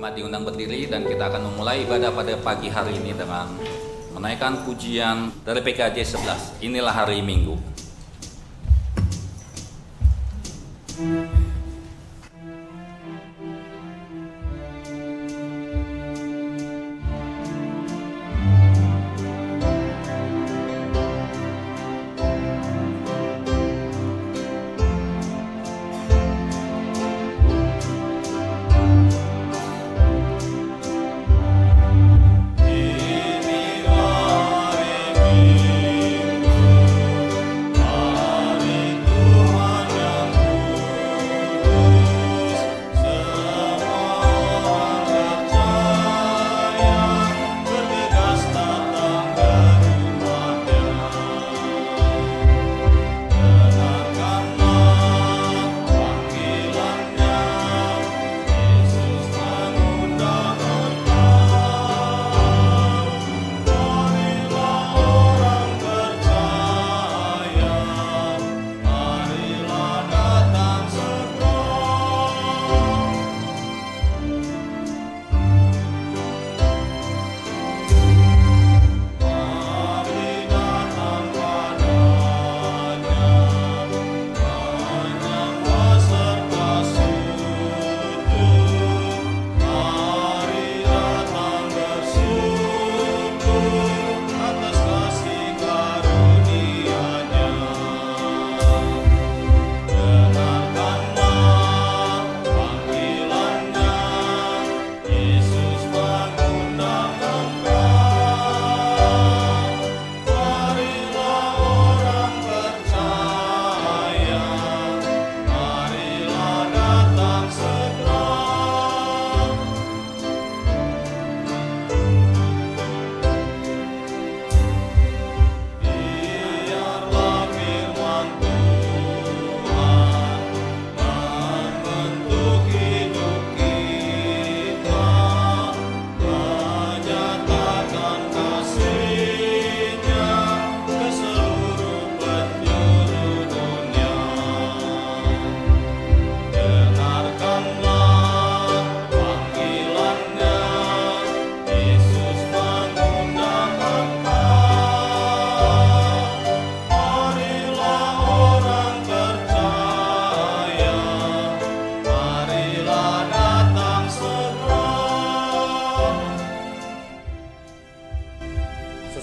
Jemaat diundang berdiri dan kita akan memulai ibadah pada pagi hari ini dengan menaikkan pujian dari PKJ 11. Inilah hari Minggu.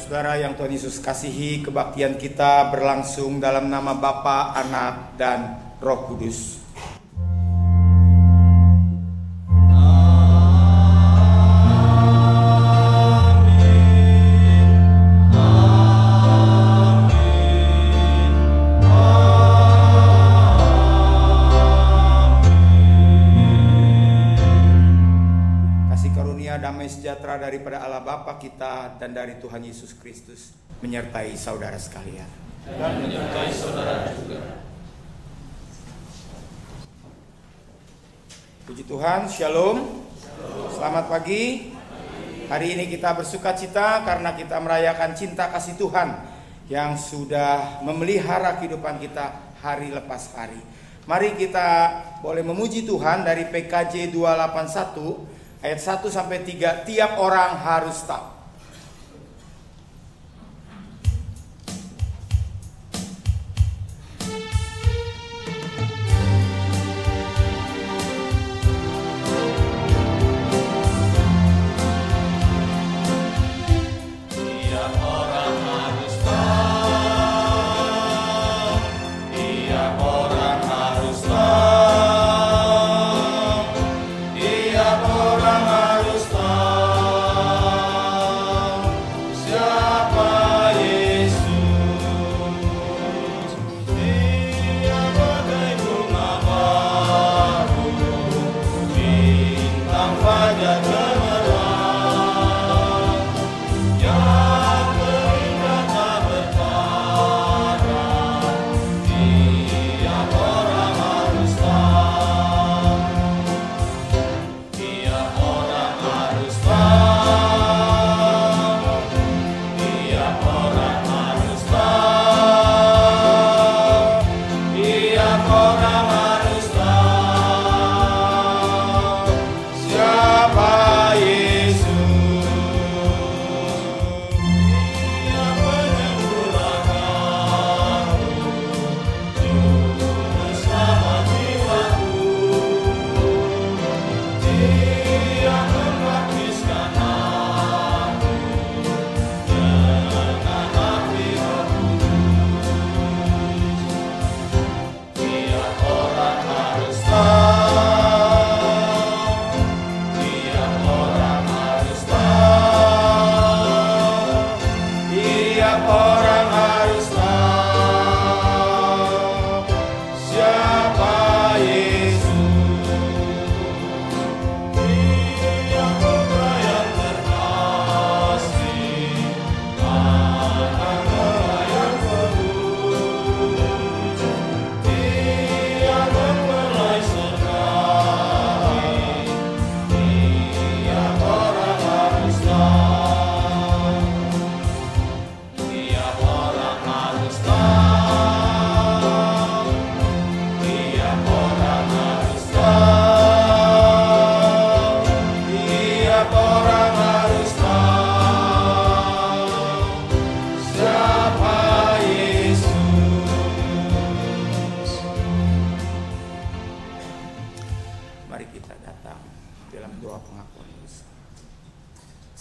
Saudara yang Tuhan Yesus kasihi, kebaktian kita berlangsung dalam nama Bapa, Anak, dan Roh Kudus. Damai sejahtera daripada Allah Bapa kita dan dari Tuhan Yesus Kristus menyertai saudara sekalian. Dan menyertai saudara juga. Puji Tuhan, Shalom. Selamat pagi. Hari ini kita bersukacita karena kita merayakan cinta kasih Tuhan yang sudah memelihara kehidupan kita hari lepas hari. Mari kita boleh memuji Tuhan dari PKJ 281 ayat 1 sampai 3, tiap orang harus tahu. Orang harus tahu siapa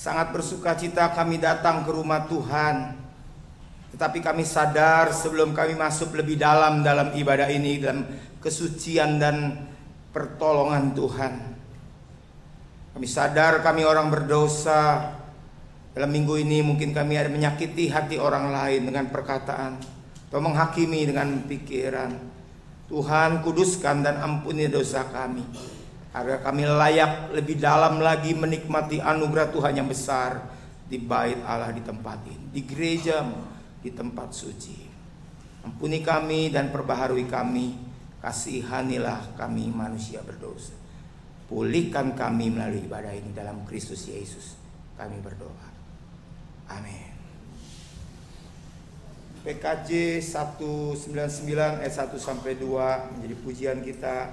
Sangat bersukacita kami datang ke rumah Tuhan. Tetapi kami sadar sebelum kami masuk lebih dalam ibadah ini, dalam kesucian dan pertolongan Tuhan, kami sadar kami orang berdosa. Dalam minggu ini mungkin kami ada menyakiti hati orang lain dengan perkataan atau menghakimi dengan pikiran. Tuhan, kuduskan dan ampuni dosa kami, agar kami layak lebih dalam lagi menikmati anugerah Tuhan yang besar di bait Allah, di tempat ini, di gereja-Mu, di tempat suci. Ampuni kami dan perbaharui kami, kasihanilah kami manusia berdosa. Pulihkan kami melalui ibadah ini, dalam Kristus Yesus kami berdoa. Amin. PKJ 199 ayat 1-2 menjadi pujian kita.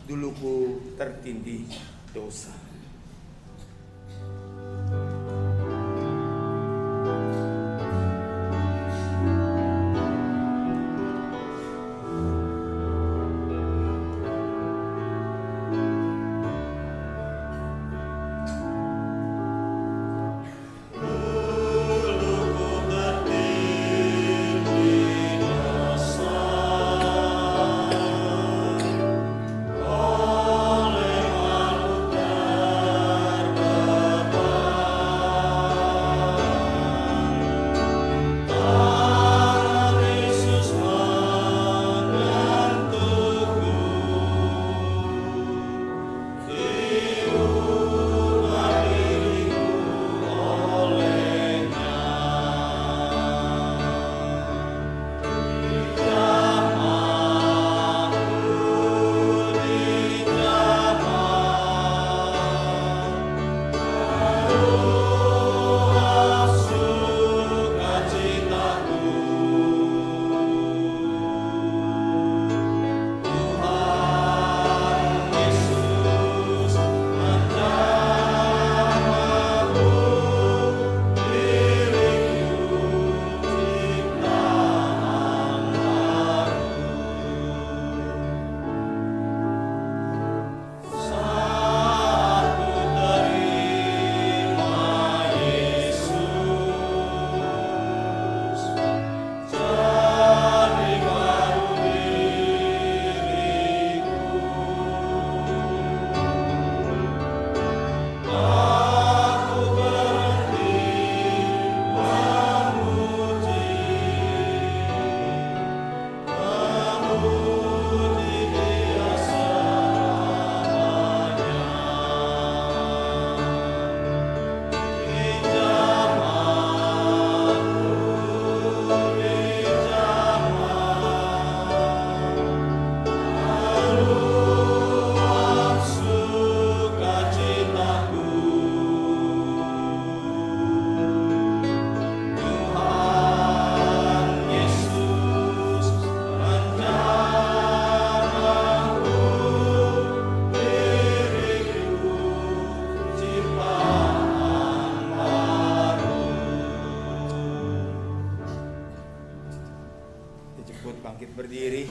Dulu ku tertindih dosa. Bangkit berdiri.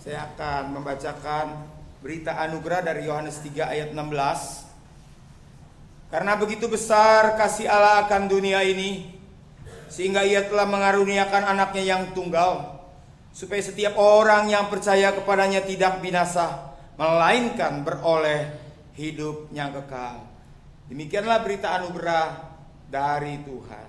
Saya akan membacakan berita anugerah dari Yohanes 3 ayat 16. Karena begitu besar kasih Allah akan dunia ini, sehingga Ia telah mengaruniakan anaknya yang tunggal, supaya setiap orang yang percaya kepadanya tidak binasa, melainkan beroleh hidup yang kekal. Demikianlah berita anugerah dari Tuhan.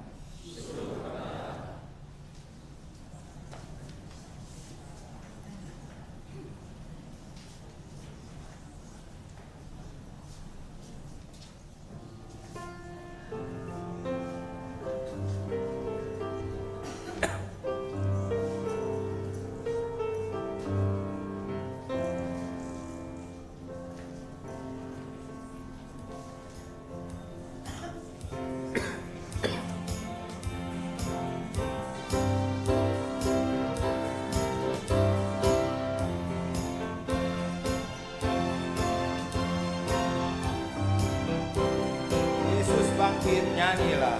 Bangkit, nyanyilah.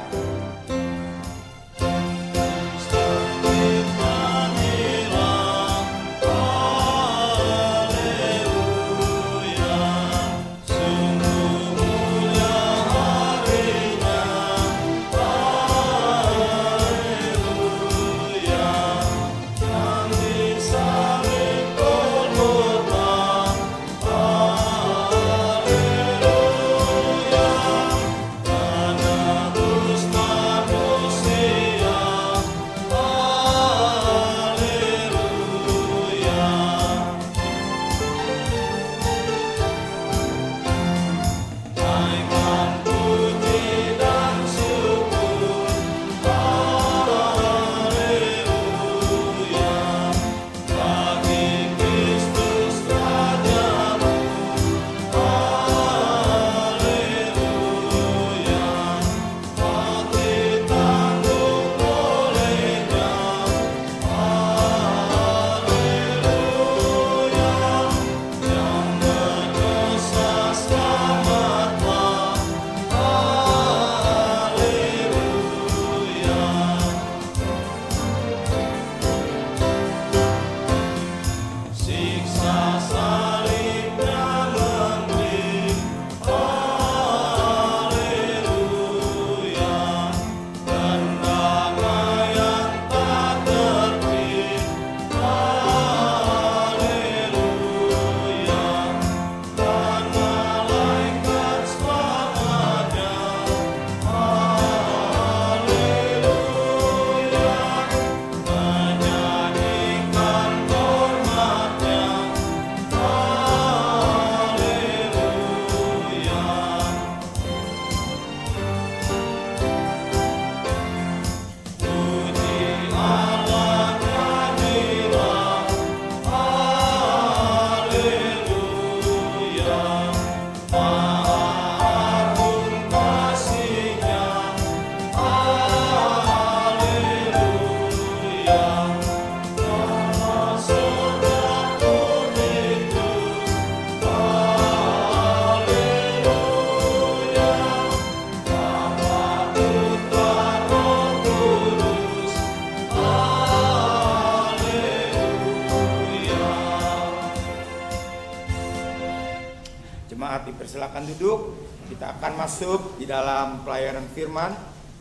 Jemaat dipersilakan duduk. Kita akan masuk di dalam pelayanan firman.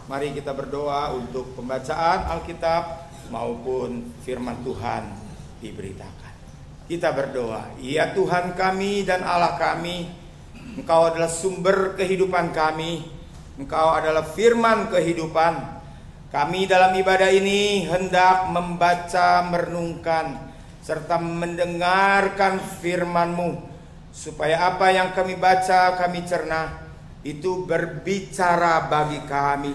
Mari kita berdoa untuk pembacaan Alkitab maupun firman Tuhan diberitakan. Kita berdoa. Ya Tuhan kami dan Allah kami, Engkau adalah sumber kehidupan kami. Engkau adalah firman kehidupan. Kami dalam ibadah ini hendak membaca, merenungkan, serta mendengarkan firman-Mu, supaya apa yang kami baca, kami cerna, itu berbicara bagi kami.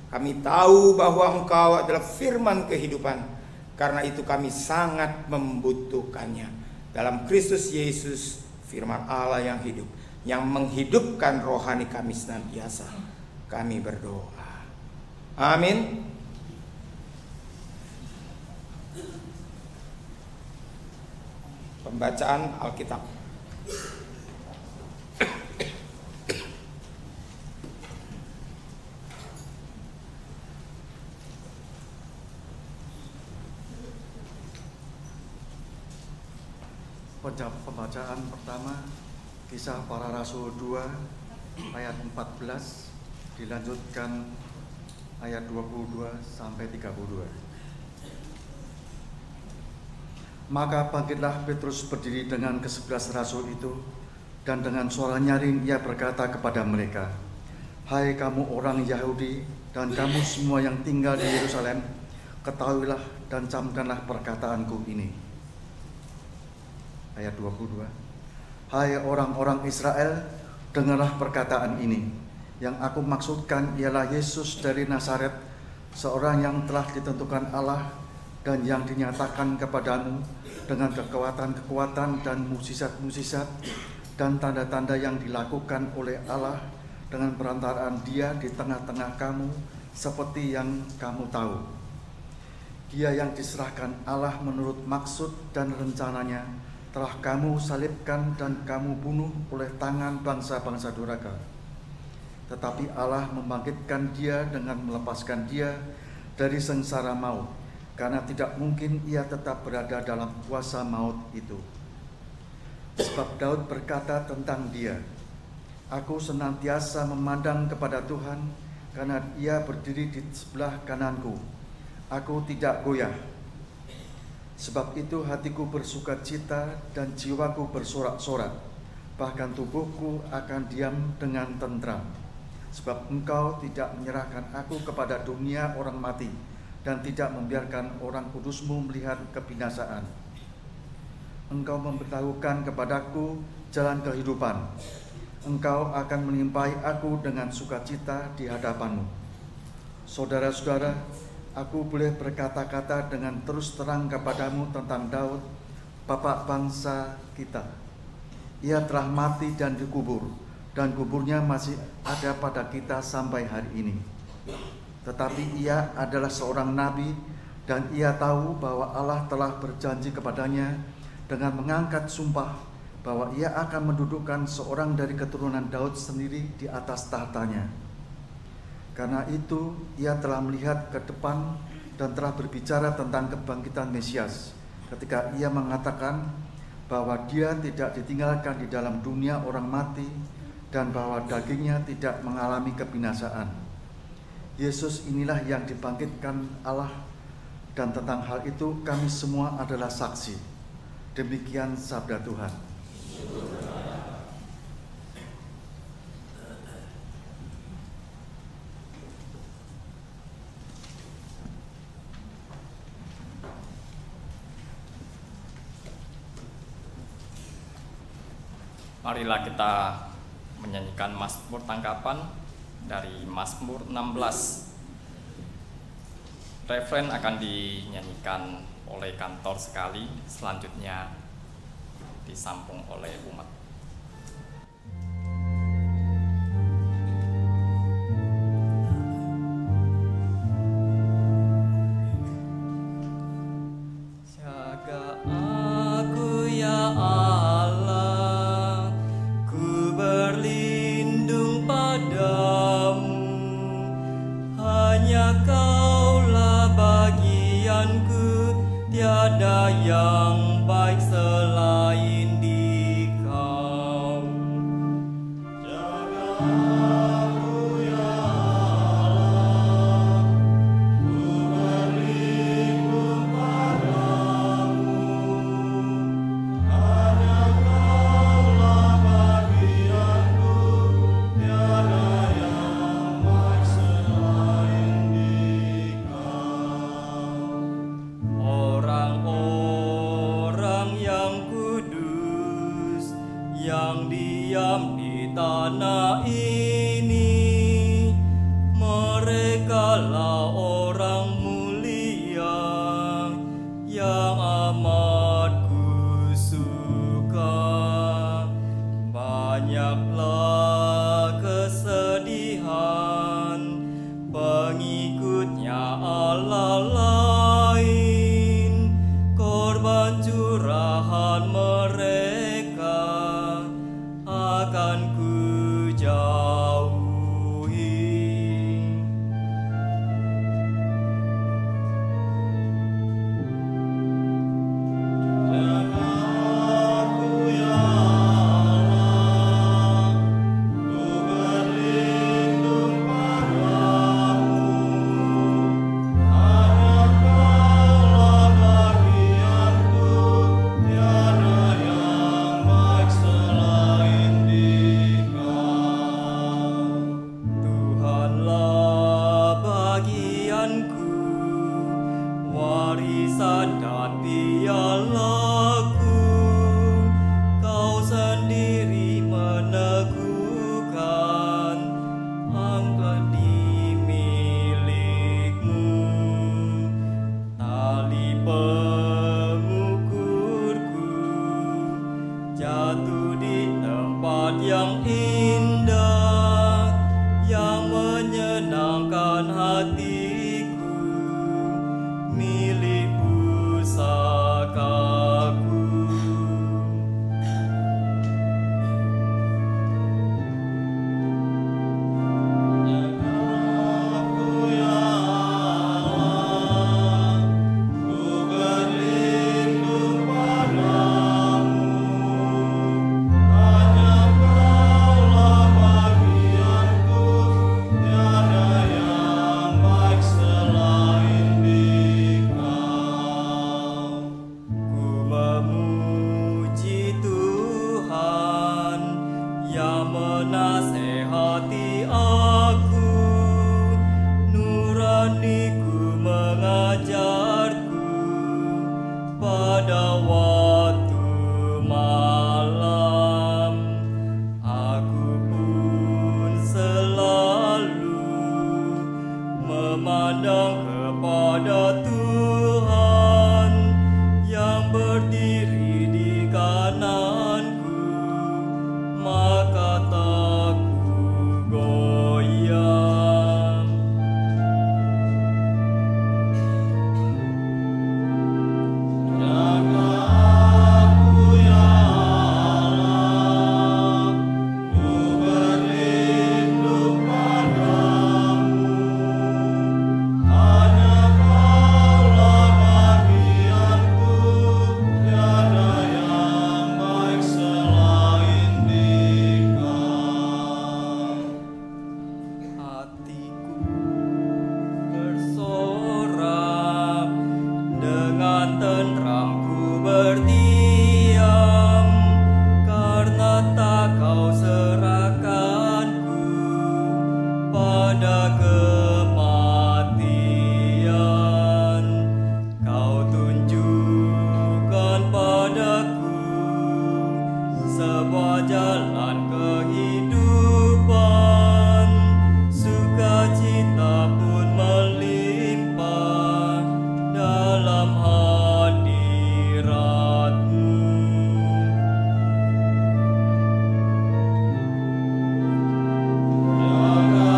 Kami tahu bahwa Engkau adalah firman kehidupan. Karena itu kami sangat membutuhkannya. Dalam Kristus Yesus, firman Allah yang hidup, yang menghidupkan rohani kami senantiasa. Kami berdoa. Amin. Pembacaan Alkitab. pembacaan pertama Kisah Para Rasul 2 ayat 14 dilanjutkan ayat 22 sampai 32. Maka bangkitlah Petrus berdiri dengan ke-11 rasul itu, dan dengan suara nyaring ia berkata kepada mereka, "Hai kamu orang Yahudi dan kamu semua yang tinggal di Yerusalem, ketahuilah dan camkanlah perkataanku ini." Ayat 22. "Hai orang-orang Israel, dengarlah perkataan ini. Yang aku maksudkan ialah Yesus dari Nazaret, seorang yang telah ditentukan Allah dan yang dinyatakan kepadamu dengan kekuatan-kekuatan dan mukjizat-mukjizat dan tanda-tanda yang dilakukan oleh Allah dengan perantaraan Dia di tengah-tengah kamu, seperti yang kamu tahu. Dia yang diserahkan Allah menurut maksud dan rencananya telah kamu salibkan dan kamu bunuh oleh tangan bangsa-bangsa durhaka. Tetapi Allah membangkitkan Dia dengan melepaskan Dia dari sengsara maut, karena tidak mungkin ia tetap berada dalam kuasa maut itu. Sebab Daud berkata tentang Dia, 'Aku senantiasa memandang kepada Tuhan, karena Ia berdiri di sebelah kananku. Aku tidak goyah. Sebab itu hatiku bersuka cita dan jiwaku bersorak-sorak, bahkan tubuhku akan diam dengan tentram. Sebab Engkau tidak menyerahkan aku kepada dunia orang mati, dan tidak membiarkan orang kudus-Mu melihat kebinasaan. Engkau memberitahukan kepadaku jalan kehidupan. Engkau akan melimpahi aku dengan sukacita di hadapan-Mu.' Saudara-saudara, aku boleh berkata-kata dengan terus terang kepadamu tentang Daud, bapak bangsa kita. Ia telah mati dan dikubur, dan kuburnya masih ada pada kita sampai hari ini. Tetapi ia adalah seorang nabi, dan ia tahu bahwa Allah telah berjanji kepadanya dengan mengangkat sumpah bahwa ia akan mendudukkan seorang dari keturunan Daud sendiri di atas tahtanya. Karena itu ia telah melihat ke depan dan telah berbicara tentang kebangkitan Mesias, ketika ia mengatakan bahwa Dia tidak ditinggalkan di dalam dunia orang mati, dan bahwa dagingnya tidak mengalami kebinasaan. Yesus inilah yang dibangkitkan Allah, dan tentang hal itu kami semua adalah saksi." Demikian sabda Tuhan. Marilah kita menyanyikan Mazmur tangkapan dari Mazmur 16. Refren akan dinyanyikan oleh kantor sekali, selanjutnya disambung oleh umat. Tiada yang baik selain Dikau. Jaga aku ya Allah, ku berlindung padamu. Hanya Kaulah bagianku, tiada yang baik selain Dikau. Orang-orang yang kudus yang diam di tanah ini, merekalah orang mulia yang amat kusuka. Banyaklah kesedihan pengikutnya Allah lain, korban curahan mereka akan ku jauhi. Jaga aku indah yang menyenangkan hatiku, milik pusakaku. Menasehati aku, nuraniku mengajarku pada waktu malam. Aku pun selalu memandang kepada Tuhan yang berdiri di kananku, maka tak goyang. Jaga aku ya Allah, ku berlindung padamu. Hanya Kaulah bagianku, tiada yang baik selain Dikau. Hatiku bersorak, dengan tenteram ku berdiam, karena tak Kau serahkanku pada kematian. Kau tunjukkan padaku sebuah jalan kehidupan, sukacita pun melimpah dalam hadirat-Mu. Jaga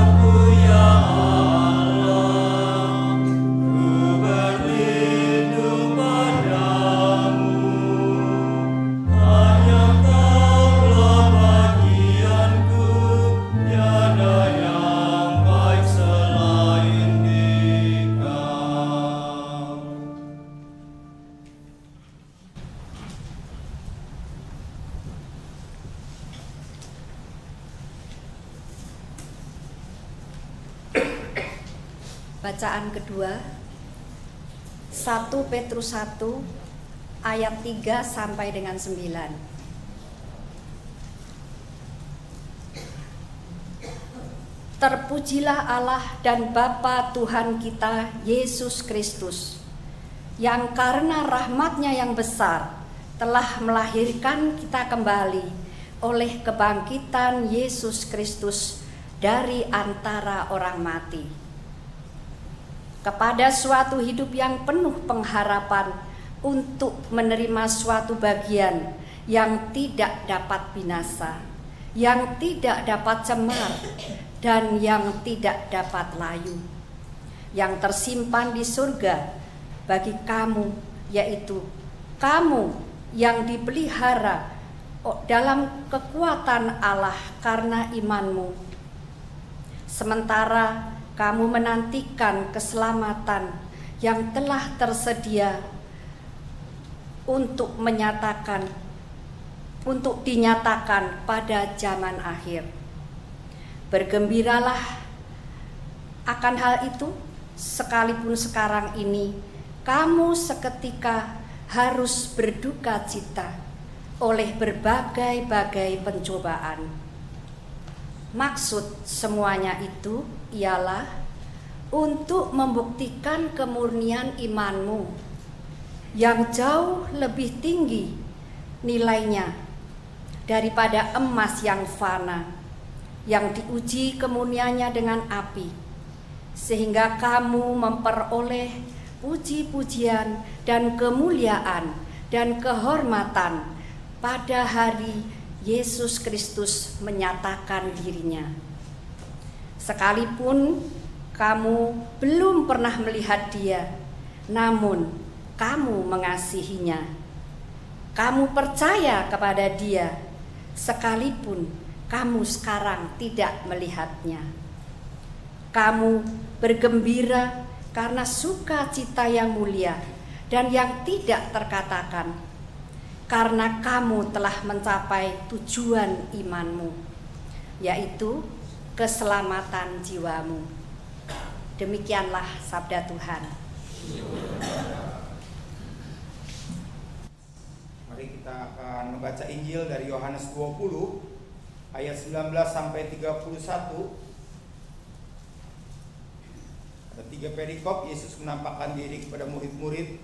aku ya Allah, ku berlindung padamu. Hanya Kaulah bagianku, tiada yang baik selain Dikau. Bacaan kedua, 1 Petrus 1 ayat 3 sampai dengan 9. Terpujilah Allah dan Bapa Tuhan kita Yesus Kristus, yang karena rahmat-Nya yang besar telah melahirkan kita kembali oleh kebangkitan Yesus Kristus dari antara orang mati, kepada suatu hidup yang penuh pengharapan untuk menerima suatu bagian yang tidak dapat binasa, yang tidak dapat cemar, dan yang tidak dapat layu, yang tersimpan di surga bagi kamu, yaitu kamu yang dipelihara dalam kekuatan Allah karena imanmu, sementara kamu menantikan keselamatan yang telah tersedia untuk dinyatakan pada zaman akhir. Bergembiralah akan hal itu, sekalipun sekarang ini kamu seketika harus berduka cita oleh berbagai-bagai pencobaan. Maksud semuanya itu ialah untuk membuktikan kemurnian imanmu yang jauh lebih tinggi nilainya daripada emas yang fana, yang diuji kemuniannya dengan api, sehingga kamu memperoleh puji-pujian dan kemuliaan dan kehormatan pada hari Yesus Kristus menyatakan dirinya. Sekalipun kamu belum pernah melihat Dia, namun kamu mengasihinya. Kamu percaya kepada Dia, sekalipun kamu sekarang tidak melihatnya. Kamu bergembira karena sukacita yang mulia dan yang tidak terkatakan, karena kamu telah mencapai tujuan imanmu, yaitu keselamatan jiwamu. Demikianlah sabda Tuhan. Mari kita akan membaca Injil dari Yohanes 20 ayat 19 sampai 31. Ada 3 perikop Yesus menampakkan diri kepada murid-murid,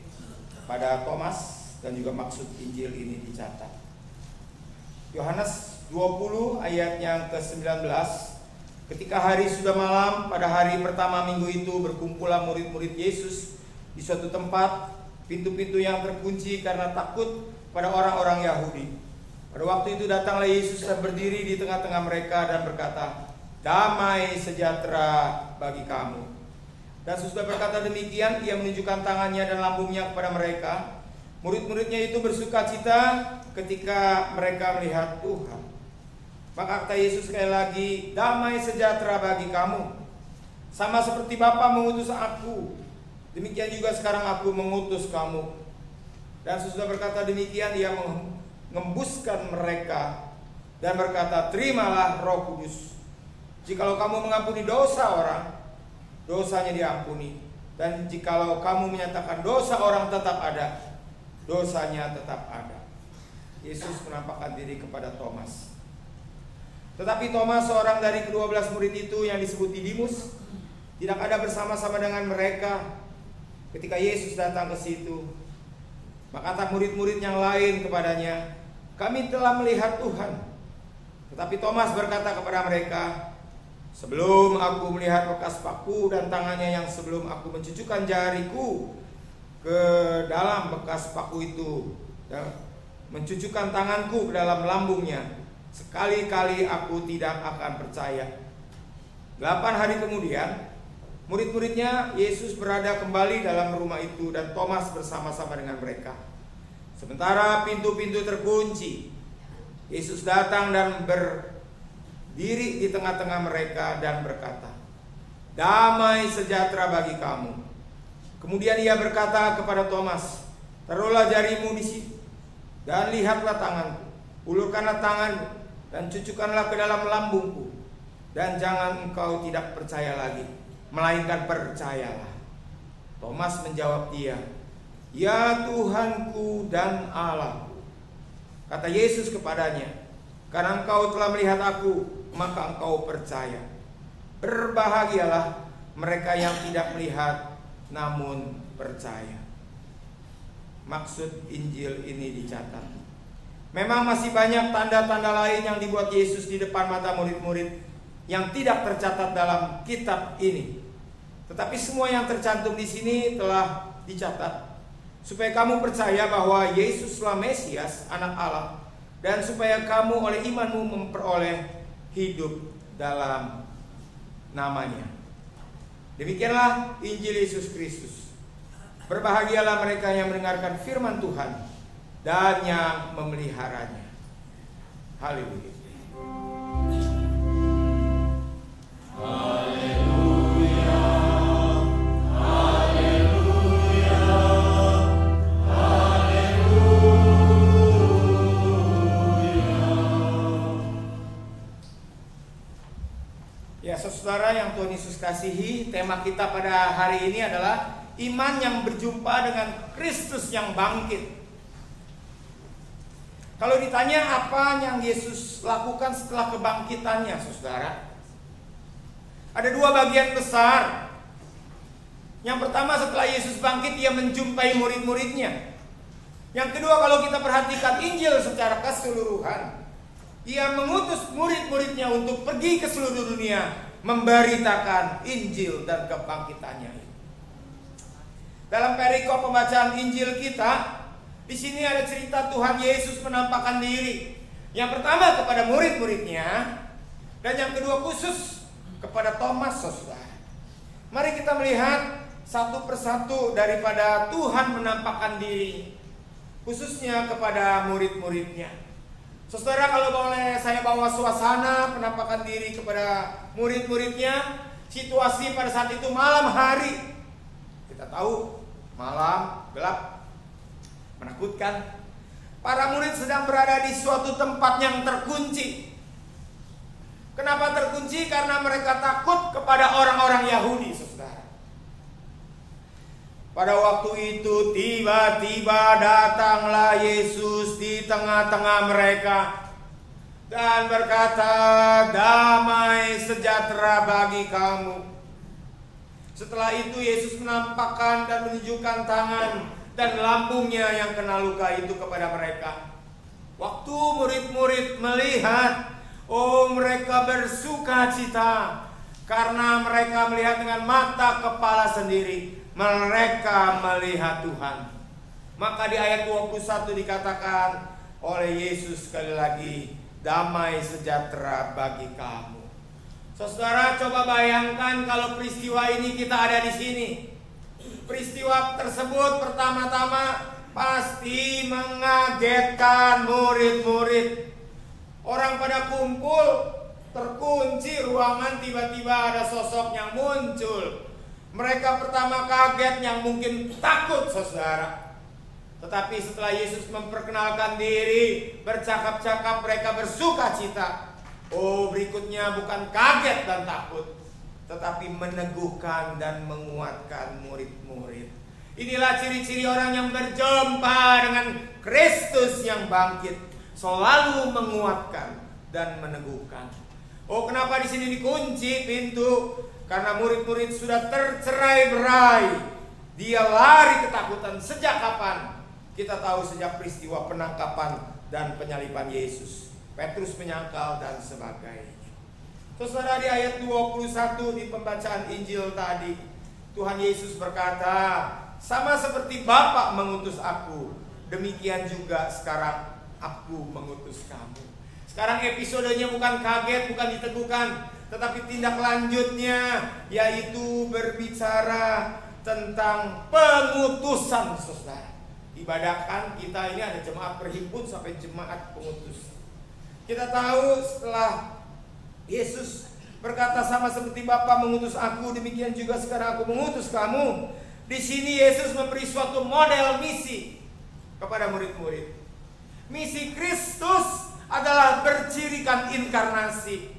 pada Thomas, dan juga maksud Injil ini dicatat. Yohanes 20 ayat yang ke-19. Ketika hari sudah malam, pada hari pertama minggu itu berkumpullah murid-murid Yesus di suatu tempat, pintu-pintu yang terkunci karena takut pada orang-orang Yahudi. Pada waktu itu datanglah Yesus dan berdiri di tengah-tengah mereka dan berkata, "Damai sejahtera bagi kamu." Dan sesudah berkata demikian, Ia menunjukkan tangannya dan lambungnya kepada mereka. Murid-muridnya itu bersukacita ketika mereka melihat Tuhan. Maka kata Yesus sekali lagi, "Damai sejahtera bagi kamu. Sama seperti Bapa mengutus aku, demikian juga sekarang aku mengutus kamu." Dan sesudah berkata demikian, Ia mengembuskan mereka dan berkata, "Terimalah Roh Kudus. Jikalau kamu mengampuni dosa orang, dosanya diampuni. Dan jikalau kamu menyatakan dosa orang tetap ada, dosanya tetap ada." Yesus menampakkan diri kepada Thomas. Tetapi Thomas, seorang dari ke-12 murid itu yang disebut Didimus, tidak ada bersama-sama dengan mereka ketika Yesus datang ke situ. Maka kata murid-murid yang lain kepadanya, "Kami telah melihat Tuhan." Tetapi Thomas berkata kepada mereka, "Sebelum aku melihat bekas paku dan tangannya, yang sebelum aku mencucukkan jariku ke dalam bekas paku itu dan mencucukkan tanganku ke dalam lambungnya, sekali-kali aku tidak akan percaya." 8 hari kemudian, murid-muridnya Yesus berada kembali dalam rumah itu dan Thomas bersama-sama dengan mereka. Sementara pintu-pintu terkunci, Yesus datang dan berdiri di tengah-tengah mereka dan berkata, "Damai sejahtera bagi kamu." Kemudian Ia berkata kepada Thomas, "Taruhlah jarimu di sini dan lihatlah tanganku. Ulurkanlah tanganmu dan cucukkanlah ke dalam lambungku. Dan jangan engkau tidak percaya lagi, melainkan percayalah." Thomas menjawab Dia, "Ya Tuhanku dan Allahku." Kata Yesus kepadanya, "Karena engkau telah melihat aku, maka engkau percaya. Berbahagialah mereka yang tidak melihat namun percaya." Maksud Injil ini dicatat. Memang masih banyak tanda-tanda lain yang dibuat Yesus di depan mata murid-murid yang tidak tercatat dalam kitab ini. Tetapi semua yang tercantum di sini telah dicatat supaya kamu percaya bahwa Yesuslah Mesias, Anak Allah, dan supaya kamu oleh imanmu memperoleh hidup dalam namanya. Demikianlah Injil Yesus Kristus. Berbahagialah mereka yang mendengarkan firman Tuhan dan yang memeliharanya. Haleluya. Ya, saudara yang Tuhan Yesus kasihi, tema kita pada hari ini adalah iman yang berjumpa dengan Kristus yang bangkit. Kalau ditanya apa yang Yesus lakukan setelah kebangkitannya, saudara, ada 2 bagian besar. Yang pertama, setelah Yesus bangkit, Ia menjumpai murid-muridnya. Yang kedua, kalau kita perhatikan Injil secara keseluruhan, Ia mengutus murid-muridnya untuk pergi ke seluruh dunia memberitakan Injil dan kebangkitannya. Dalam perikop pembacaan Injil kita, di sini ada cerita Tuhan Yesus menampakkan diri Yang pertama kepada murid-muridnya, dan yang kedua khusus kepada Thomas, saudara. Mari kita melihat satu persatu daripada Tuhan menampakkan diri, khususnya kepada murid-muridnya. Saudara, kalau boleh saya bawa suasana penampakan diri kepada murid-muridnya, situasi pada saat itu malam hari. Kita tahu malam gelap, menakutkan. Para murid sedang berada di suatu tempat yang terkunci. Kenapa terkunci? Karena mereka takut kepada orang-orang Yahudi, saudara. Pada waktu itu tiba-tiba datanglah Yesus di tengah-tengah mereka dan berkata, "Damai sejahtera bagi kamu." Setelah itu Yesus menampakkan dan menunjukkan tangan dan lambungnya yang kena luka itu kepada mereka. Waktu murid-murid melihat, mereka bersuka cita karena mereka melihat dengan mata kepala sendiri. Mereka melihat Tuhan. Maka di ayat 21 dikatakan oleh Yesus sekali lagi, "Damai sejahtera bagi kamu." Saudara, coba bayangkan kalau peristiwa ini kita ada di sini. Peristiwa tersebut pertama-tama pasti mengagetkan murid-murid. Orang pada kumpul, terkunci ruangan, tiba-tiba ada sosok yang muncul. Mereka pertama kaget, yang mungkin takut, saudara. Tetapi setelah Yesus memperkenalkan diri, bercakap-cakap, mereka bersuka cita. Berikutnya bukan kaget dan takut, tetapi meneguhkan dan menguatkan murid-murid. Inilah ciri-ciri orang yang berjumpa dengan Kristus yang bangkit, selalu menguatkan dan meneguhkan. Kenapa di sini dikunci pintu? Karena murid-murid sudah tercerai-berai. Dia lari ketakutan. Sejak kapan? Kita tahu sejak peristiwa penangkapan dan penyaliban Yesus. Petrus menyangkal dan sebagainya. Saudara, di ayat 21 di pembacaan Injil tadi, Tuhan Yesus berkata, "Sama seperti Bapa mengutus aku, demikian juga sekarang aku mengutus kamu." Sekarang episodenya bukan kaget, bukan diteguhkan, tetapi tindak lanjutnya yaitu berbicara tentang pengutusan, saudara. Ibadahkan kita ini ada jemaat perhimpun sampai jemaat pengutus. Kita tahu setelah Yesus berkata, "Sama seperti Bapa mengutus aku, demikian juga sekarang aku mengutus kamu." Di sini Yesus memberi suatu model misi kepada murid-murid. Misi Kristus adalah bercirikan inkarnasi.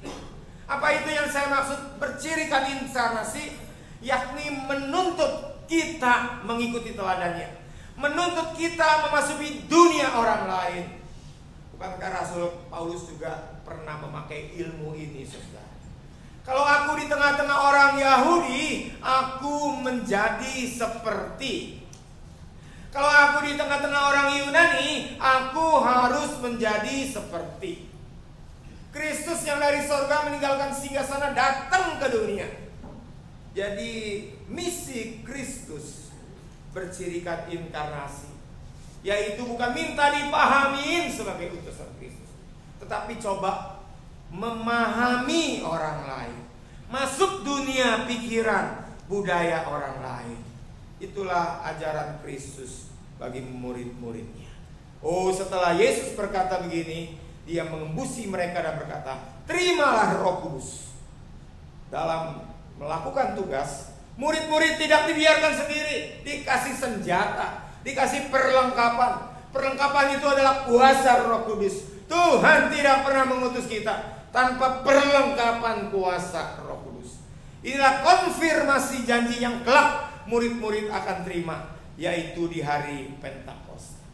Apa itu yang saya maksud bercirikan inkarnasi? Yakni menuntut kita mengikuti teladannya, menuntut kita memasuki dunia orang lain. Bukankah Rasul Paulus juga pernah memakai ilmu ini, saudara? Kalau aku di tengah-tengah orang Yahudi, aku menjadi seperti. Kalau aku di tengah-tengah orang Yunani, aku harus menjadi seperti. Kristus yang dari sorga meninggalkan singgasana datang ke dunia. Jadi misi Kristus bercirikan inkarnasi, yaitu bukan minta dipahamin sebagai utusan Kristus, tetapi coba memahami orang lain, masuk dunia pikiran budaya orang lain. Itulah ajaran Kristus bagi murid-muridnya. Setelah Yesus berkata begini, Dia mengembusi mereka dan berkata, "Terimalah Roh Kudus." Dalam melakukan tugas, murid-murid tidak dibiarkan sendiri, dikasih senjata, dikasih perlengkapan. Perlengkapan itu adalah kuasa Roh Kudus. Tuhan tidak pernah mengutus kita tanpa perlengkapan kuasa Roh Kudus. Inilah konfirmasi janji yang kelak murid-murid akan terima, yaitu di hari Pentakosta.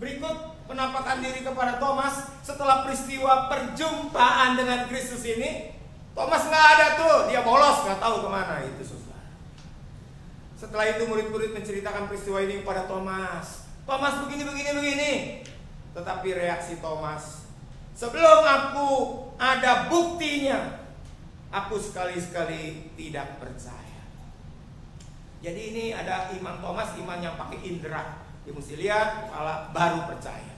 Berikut penampakan diri kepada Thomas setelah peristiwa perjumpaan dengan Kristus ini. Thomas nggak ada tuh, dia bolos, nggak tahu kemana itu, saudara. Setelah itu murid-murid menceritakan peristiwa ini kepada Thomas. "Thomas begini. Tetapi reaksi Thomas, "Sebelum aku ada buktinya, aku sekali-sekali tidak percaya." Jadi ini ada iman Thomas, iman yang pakai indera. Dia mesti lihat, kepala, baru percaya.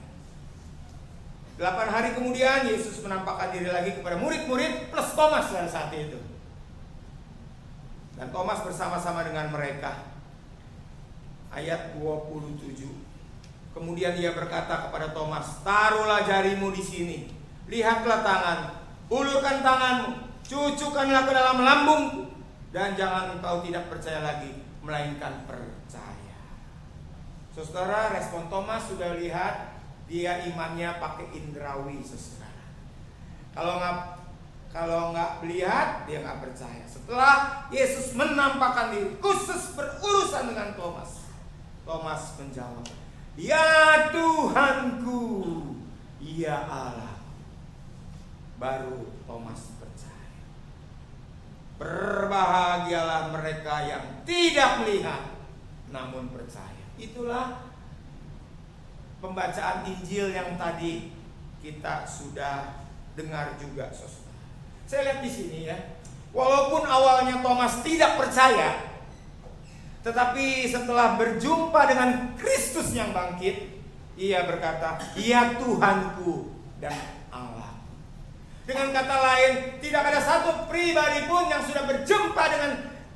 8 hari kemudian Yesus menampakkan diri lagi kepada murid-murid plus Thomas pada saat itu. Dan Thomas bersama-sama dengan mereka. Ayat 27. Kemudian dia berkata kepada Thomas, "Taruhlah jarimu di sini. Lihatlah tangan. Ulurkan tanganmu. Cucukkanlah ke dalam lambungku. Dan jangan engkau tidak percaya lagi, melainkan percaya." Saudara, respon Thomas sudah lihat, dia imannya pakai indrawi, saudara. Kalau nggak melihat, dia nggak percaya. Setelah Yesus menampakkan diri khusus berurusan dengan Thomas, Thomas menjawab, "Ya Tuhanku, ya Allah." Baru Thomas percaya. Berbahagialah mereka yang tidak melihat namun percaya. Itulah pembacaan Injil yang tadi kita sudah dengar juga, saudara. Saya lihat di sini ya, walaupun awalnya Thomas tidak percaya, tetapi setelah berjumpa dengan Kristus yang bangkit, ia berkata, "Ya Tuhanku dan Allah." Dengan kata lain, tidak ada satu pribadi pun yang sudah berjumpa dengan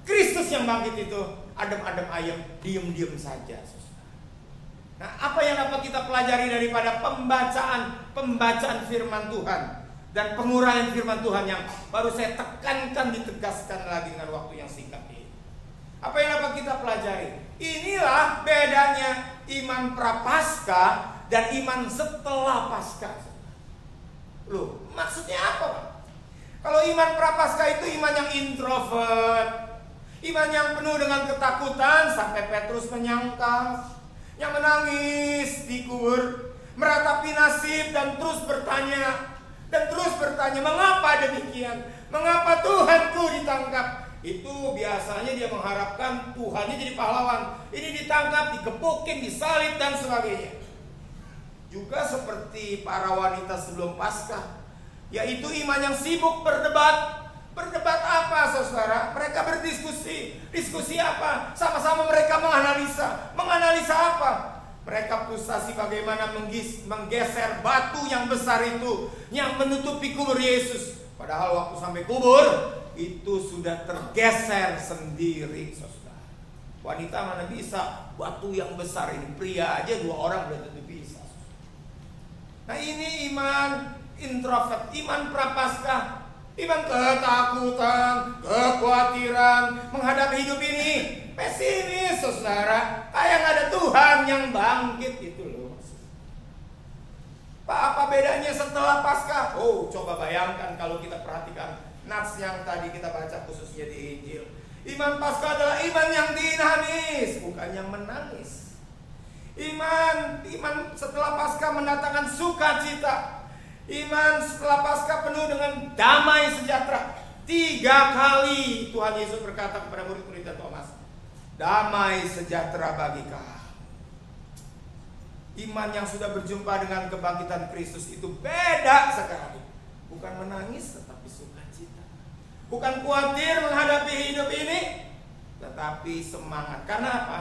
Kristus yang bangkit itu adem-adem ayem, diem-diem saja. Nah, apa yang dapat kita pelajari daripada pembacaan firman Tuhan dan pengurayan firman Tuhan yang baru saya tekankan, ditegaskan lagi dengan waktu yang singkat ini? Apa yang dapat kita pelajari? Inilah bedanya iman prapaskah dan iman setelah Paskah. Loh, maksudnya apa, Pak? Kalau iman prapaskah itu iman yang introvert, iman yang penuh dengan ketakutan sampai Petrus menyangkal, yang menangis di kubur, meratapi nasib dan terus bertanya, mengapa demikian? Mengapa Tuhanku ditangkap? Itu biasanya dia mengharapkan Tuhannya jadi pahlawan. Ini ditangkap, dikepukin, disalib dan sebagainya. Juga seperti para wanita sebelum Paskah, yaitu iman yang sibuk berdebat. Berdebat apa, saudara? Mereka berdiskusi. Diskusi apa? Sama-sama mereka menganalisa. Menganalisa apa? Mereka frustasi bagaimana menggeser batu yang besar itu yang menutupi kubur Yesus. Padahal waktu sampai kubur itu sudah tergeser sendiri, saudara. Wanita mana bisa batu yang besar ini? Pria aja 2 orang belum tentu bisa. Nah, ini iman introvert, iman prapaskah. Iman ketakutan, kekhawatiran menghadapi hidup ini, pesimis, saudara. Kayak nggak ada Tuhan yang bangkit itu loh. Pak, apa bedanya setelah Paskah? Oh, coba bayangkan kalau kita perhatikan nats yang tadi kita baca khususnya di Injil. Iman Paskah adalah iman yang dinamis, bukan yang menangis. Iman setelah Paskah mendatangkan sukacita. Iman setelah Paskah penuh dengan damai sejahtera. 3 kali Tuhan Yesus berkata kepada murid-murid dan Thomas, "Damai sejahtera bagi kamu." Iman yang sudah berjumpa dengan kebangkitan Kristus itu beda sekali. Bukan menangis tetapi sukacita. Bukan khawatir menghadapi hidup ini, tetapi semangat. Karena apa?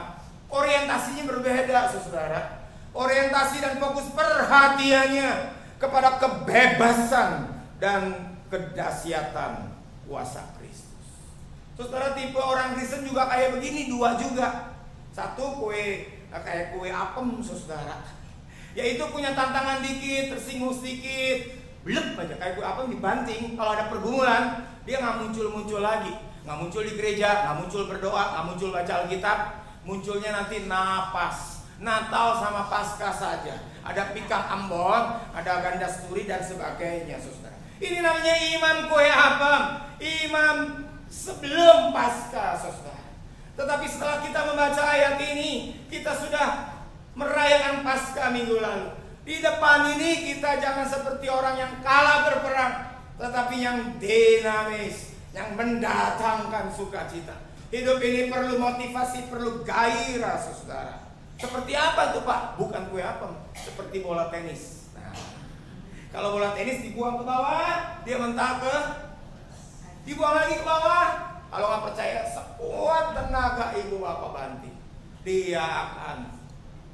Orientasinya berbeda, saudara. Orientasi dan fokus perhatiannya kepada kebebasan dan kedahsyatan kuasa Kristus. Saudara, tipe orang Kristen juga kayak begini, 2 juga. Satu kayak kue apem, saudara. Yaitu punya tantangan dikit, tersinggung sedikit, blek aja kayak kue apem dibanting. Kalau ada pergumulan, dia nggak muncul lagi. Nggak muncul di gereja, nggak muncul berdoa, nggak muncul baca Alkitab. Munculnya nanti napas, Natal sama Paskah saja. Ada pikang Ambon, ada ganda sturi dan sebagainya, saudara. Ini namanya iman kue apem, iman sebelum Paskah, saudara. Tetapi setelah kita membaca ayat ini, kita sudah merayakan Paskah minggu lalu. Di depan ini kita jangan seperti orang yang kalah berperang, tetapi yang dinamis, yang mendatangkan sukacita. Hidup ini perlu motivasi, perlu gairah, saudara. Seperti apa tuh, Pak? Bukan kue apem, seperti bola tenis. Nah, kalau bola tenis dibuang ke bawah, dia mental dibuang lagi ke bawah. Kalau nggak percaya, sekuat tenaga ibu bapak banting, dia akan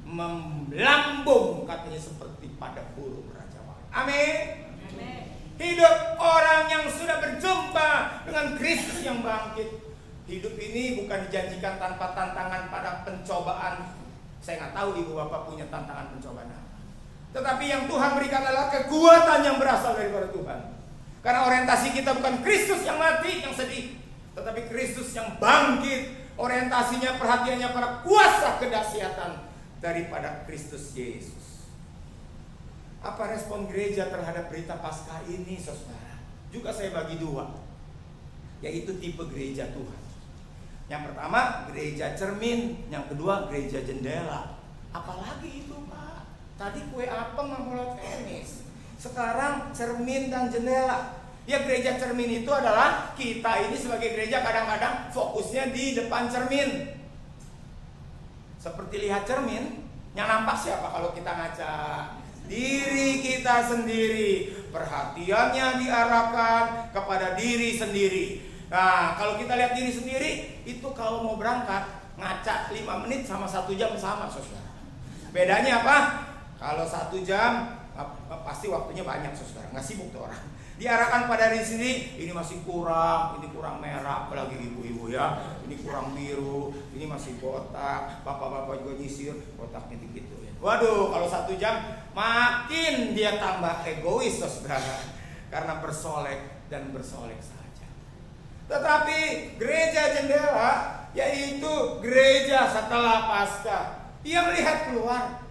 melambung, katanya seperti pada burung raja wali. Amin. Hidup orang yang sudah berjumpa dengan Kristus yang bangkit. Hidup ini bukan dijanjikan tanpa tantangan pada pencobaan. Saya nggak tahu ibu bapak punya tantangan pencobaan apa. Tetapi yang Tuhan berikan adalah kekuatan yang berasal daripada Tuhan. Karena orientasi kita bukan Kristus yang mati, yang sedih, tetapi Kristus yang bangkit. Orientasinya, perhatiannya pada kuasa kedahsyatan daripada Kristus Yesus. Apa respon gereja terhadap berita Paskah ini, saudara? Juga saya bagi dua, yaitu tipe gereja Tuhan. Yang pertama, gereja cermin. Yang kedua, gereja jendela. Apalagi itu, Pak? Tadi kue apem sama bola tenis. Sekarang cermin dan jendela. Ya, gereja cermin itu adalah kita ini sebagai gereja kadang-kadang fokusnya di depan cermin. Seperti lihat cermin, yang nampak siapa kalau kita ngaca? Diri kita sendiri. Perhatiannya diarahkan kepada diri sendiri. Nah, kalau kita lihat diri sendiri, itu kalau mau berangkat ngaca 5 menit sama 1 jam sama, saudara. Bedanya apa? Kalau 1 jam pasti waktunya banyak, saudara. Nggak sibuk tuh orang. Diarahkan pada diri sendiri, ini masih kurang, ini kurang merah, apalagi ibu-ibu ya. Ini kurang biru, ini masih botak. Bapak-bapak juga nyisir, botaknya gitu ya. Waduh, kalau 1 jam makin dia tambah egois, saudara. Karena bersolek dan bersolek saja. Tetapi gereja jendela, yaitu gereja setelah Paskah, dia melihat keluar.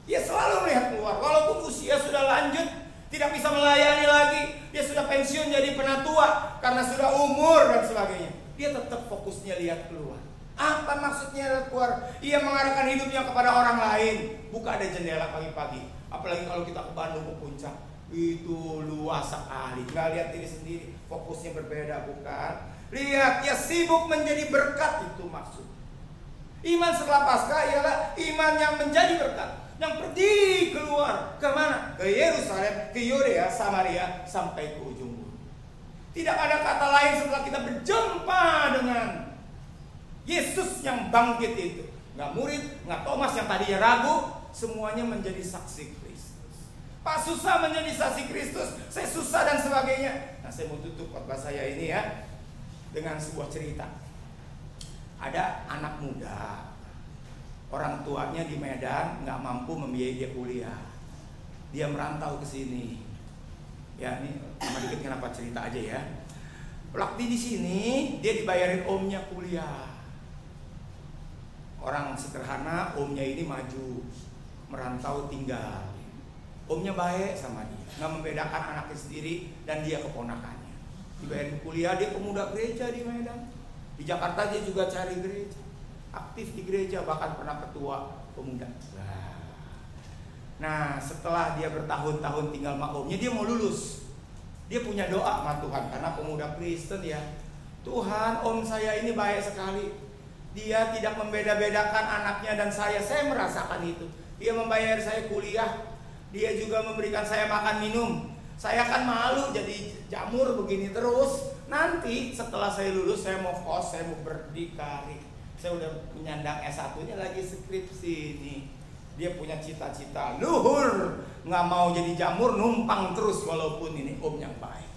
Dia selalu melihat keluar. Walaupun usia sudah lanjut, tidak bisa melayani lagi, dia sudah pensiun jadi penatua karena sudah umur dan sebagainya, dia tetap fokusnya lihat keluar. Apa maksudnya lihat keluar? Ia mengarahkan hidupnya kepada orang lain. Buka ada jendela pagi-pagi. Apalagi kalau kita ke Bandung, ke Puncak, itu luas sekali. Nggak lihat diri sendiri, fokusnya berbeda, bukan? Lihat, ya sibuk menjadi berkat, itu maksud. Iman setelah Paskah ialah iman yang menjadi berkat, yang pergi keluar ke mana? Ke Yerusalem, ke Yudea, Samaria, sampai ke ujung bumi. Tidak ada kata lain setelah kita berjumpa dengan Yesus yang bangkit itu. Nggak murid, nggak Thomas yang tadinya ragu, semuanya menjadi saksi Kristus. Pak, susah menjadi saksi Kristus, saya susah dan sebagainya. Nah, saya mau tutup khotbah saya ini ya dengan sebuah cerita. Ada anak muda, orang tuanya di Medan nggak mampu membiayai dia kuliah. Dia merantau ke sini. Ya, ini sama dikit kenapa cerita aja ya. Waktu di sini dia dibayarin omnya kuliah. Orang sederhana, omnya ini maju, merantau tinggal. Omnya baik sama dia, nggak membedakan anaknya sendiri dan dia keponakannya. Dibayarin kuliah, dia pemuda gereja di Medan. Di Jakarta dia juga cari gereja, aktif di gereja, bahkan pernah ketua pemuda. Nah, setelah dia bertahun-tahun tinggal sama omnya, dia mau lulus. Dia punya doa sama Tuhan, karena pemuda Kristen ya. Tuhan, om saya ini baik sekali. Dia tidak membeda-bedakan anaknya dan saya merasakan itu. Dia membayar saya kuliah, dia juga memberikan saya makan minum. Saya kan malu jadi jamur begini terus. Nanti setelah saya lulus, saya mau kos, saya mau berdikari. Saya udah menyandang S1-nya lagi skripsi nih. Dia punya cita-cita luhur, nggak mau jadi jamur, numpang terus walaupun ini om yang baik.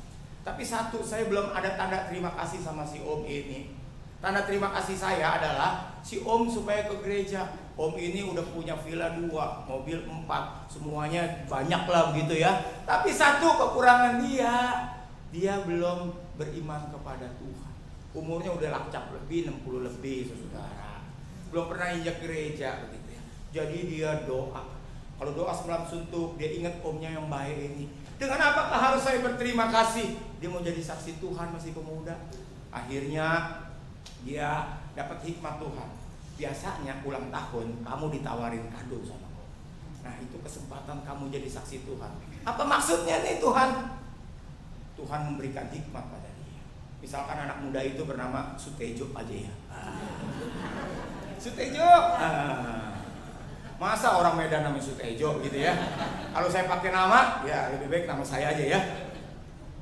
Tapi satu, saya belum ada tanda terima kasih sama si om ini. Tanda terima kasih saya adalah si om supaya ke gereja. Om ini udah punya villa 2, mobil 4, semuanya banyak lah begitu ya. Tapi satu kekurangan dia belum beriman kepada Tuhan. Umurnya udah lakcap lebih, 60 lebih, saudara. Belum pernah injak gereja begitu ya. Jadi dia doa. Kalau doa semalam suntuk, dia ingat omnya yang baik ini. Dengan apakah harus saya berterima kasih? Dia mau jadi saksi Tuhan, masih pemuda. Akhirnya dia dapat hikmat Tuhan. Biasanya ulang tahun kamu ditawarin kado sama kamu. Nah, itu kesempatan kamu jadi saksi Tuhan. Apa maksudnya nih Tuhan? Tuhan memberikan hikmat pada dia. Misalkan anak muda itu bernama Sutejo aja ya. Sutejo. Masa orang Medan namanya Sutejo gitu ya. Kalau saya pakai nama, ya lebih baik nama saya aja ya.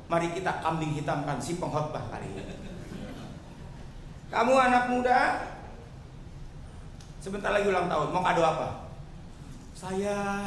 Mari kita kambing hitamkan si pengkhotbah kali ini. Kamu anak muda, sebentar lagi ulang tahun, mau kado apa? Saya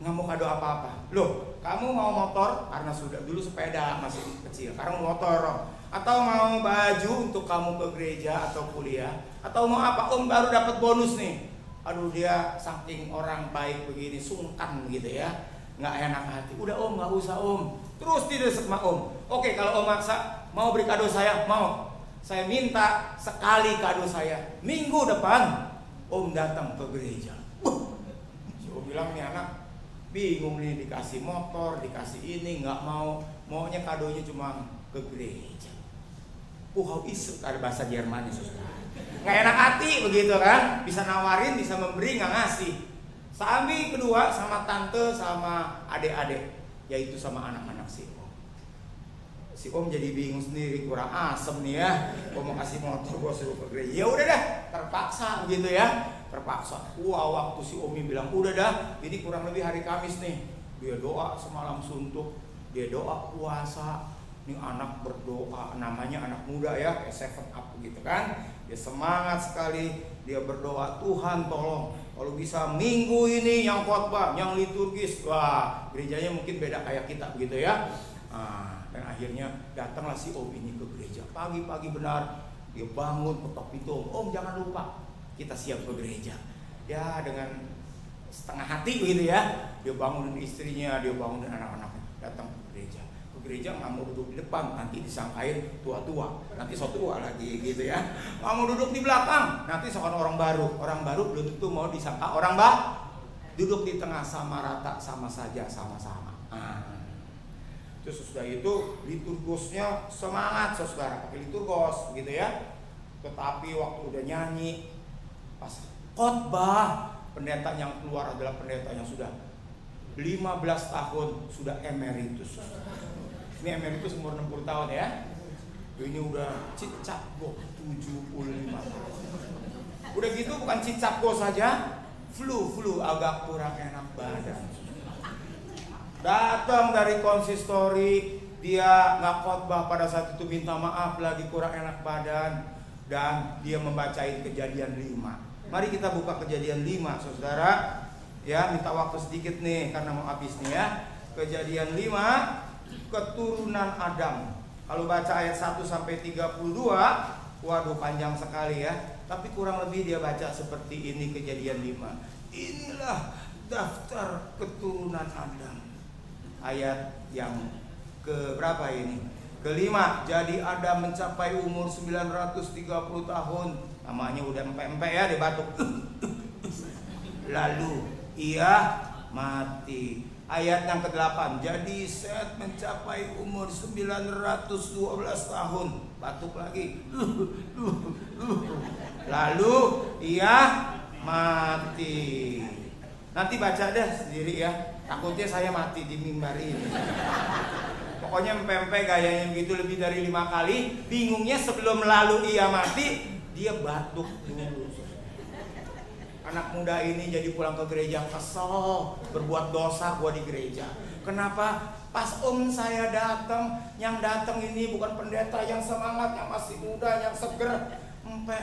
nggak mau kado apa-apa. Loh, kamu mau motor karena sudah dulu sepeda masih kecil, sekarang motor. Atau mau baju untuk kamu ke gereja atau kuliah, atau mau apa? Om baru dapat bonus nih. Aduh, dia saking orang baik begini, sungkan gitu ya, nggak enak hati. Udah om, nggak usah om. Terus didesak sama om. Oke, kalau om maksa mau beri kado saya, mau. Saya minta sekali kado saya. Minggu depan om datang ke gereja. Si om bilang nih anak bingung nih, dikasih motor, dikasih ini, nggak mau. Maunya kadonya cuma ke gereja. How is it? Ada bahasa Jerman nih, saudara. Nggak enak hati begitu kan? Bisa nawarin, bisa memberi, nggak ngasih. Sambil kedua sama tante, sama adik-adik, yaitu sama anak-anak si om. Si om jadi bingung sendiri, kurang asem nih ya. Om mau kasih motor, gue suruh ke gereja. Ya udah dah, terpaksa gitu ya. Terpaksa. Wah, waktu si Omi bilang udah dah, ini kurang lebih hari Kamis nih. Dia doa semalam suntuk, dia doa puasa. Ini anak berdoa, namanya anak muda ya, 7 up gitu kan. Dia semangat sekali, dia berdoa, Tuhan tolong kalau bisa minggu ini yang khotbah, yang liturgis. Wah, gerejanya mungkin beda kayak kita begitu ya. Dan akhirnya datanglah si om ini ke gereja. Pagi-pagi benar, dia bangun, ketok pintu, om jangan lupa kita siap ke gereja. Ya dengan setengah hati begitu ya. Dia bangunin istrinya, dia bangunin anak-anaknya, datang ke gereja. Gereja nggak mau duduk di depan, nanti disangkain tua-tua, nanti so tua lagi gitu ya. Nggak mau duduk di belakang, nanti soal orang baru belum tentu mau disangka orang duduk di tengah sama rata, sama saja, sama-sama. Terus sudah itu liturgosnya semangat, saudara pakai liturgos gitu ya. Tetapi waktu udah nyanyi, pas khotbah, pendeta yang keluar adalah pendeta yang sudah 15 tahun sudah emeritus. Ini emeritus umur 60 tahun ya. Ini udah cicak go 75 tahun. Udah gitu bukan cicak go saja, flu agak kurang enak badan. Datang dari konsistori, dia nggak khotbah pada saat itu, minta maaf lagi kurang enak badan, dan dia membacain Kejadian 5. Mari kita buka Kejadian 5, saudara. Ya, minta waktu sedikit nih karena mau habis nih ya. Kejadian 5, keturunan Adam. Kalau baca ayat 1 sampai 32, waduh panjang sekali ya. Tapi kurang lebih dia baca seperti ini Kejadian 5. Inilah daftar keturunan Adam. Ayat yang ke berapa ini? Kelima. Jadi Adam mencapai umur 930 tahun. Namanya udah empek-empek ya, dia batuk. Lalu ia mati. Ayat yang ke-8. Jadi Set mencapai umur 912 tahun. Batuk lagi. Lalu ia mati. Nanti baca deh sendiri ya. Takutnya saya mati di mimbar ini. Pokoknya empek-empek gayanya begitu lebih dari 5 kali. Bingungnya sebelum lalu ia mati, dia batuk dulu. Anak muda ini jadi pulang ke gereja kesel, berbuat dosa gua di gereja. Kenapa? Pas om saya datang, yang datang ini bukan pendeta yang semangat, yang masih muda, yang seger. Empek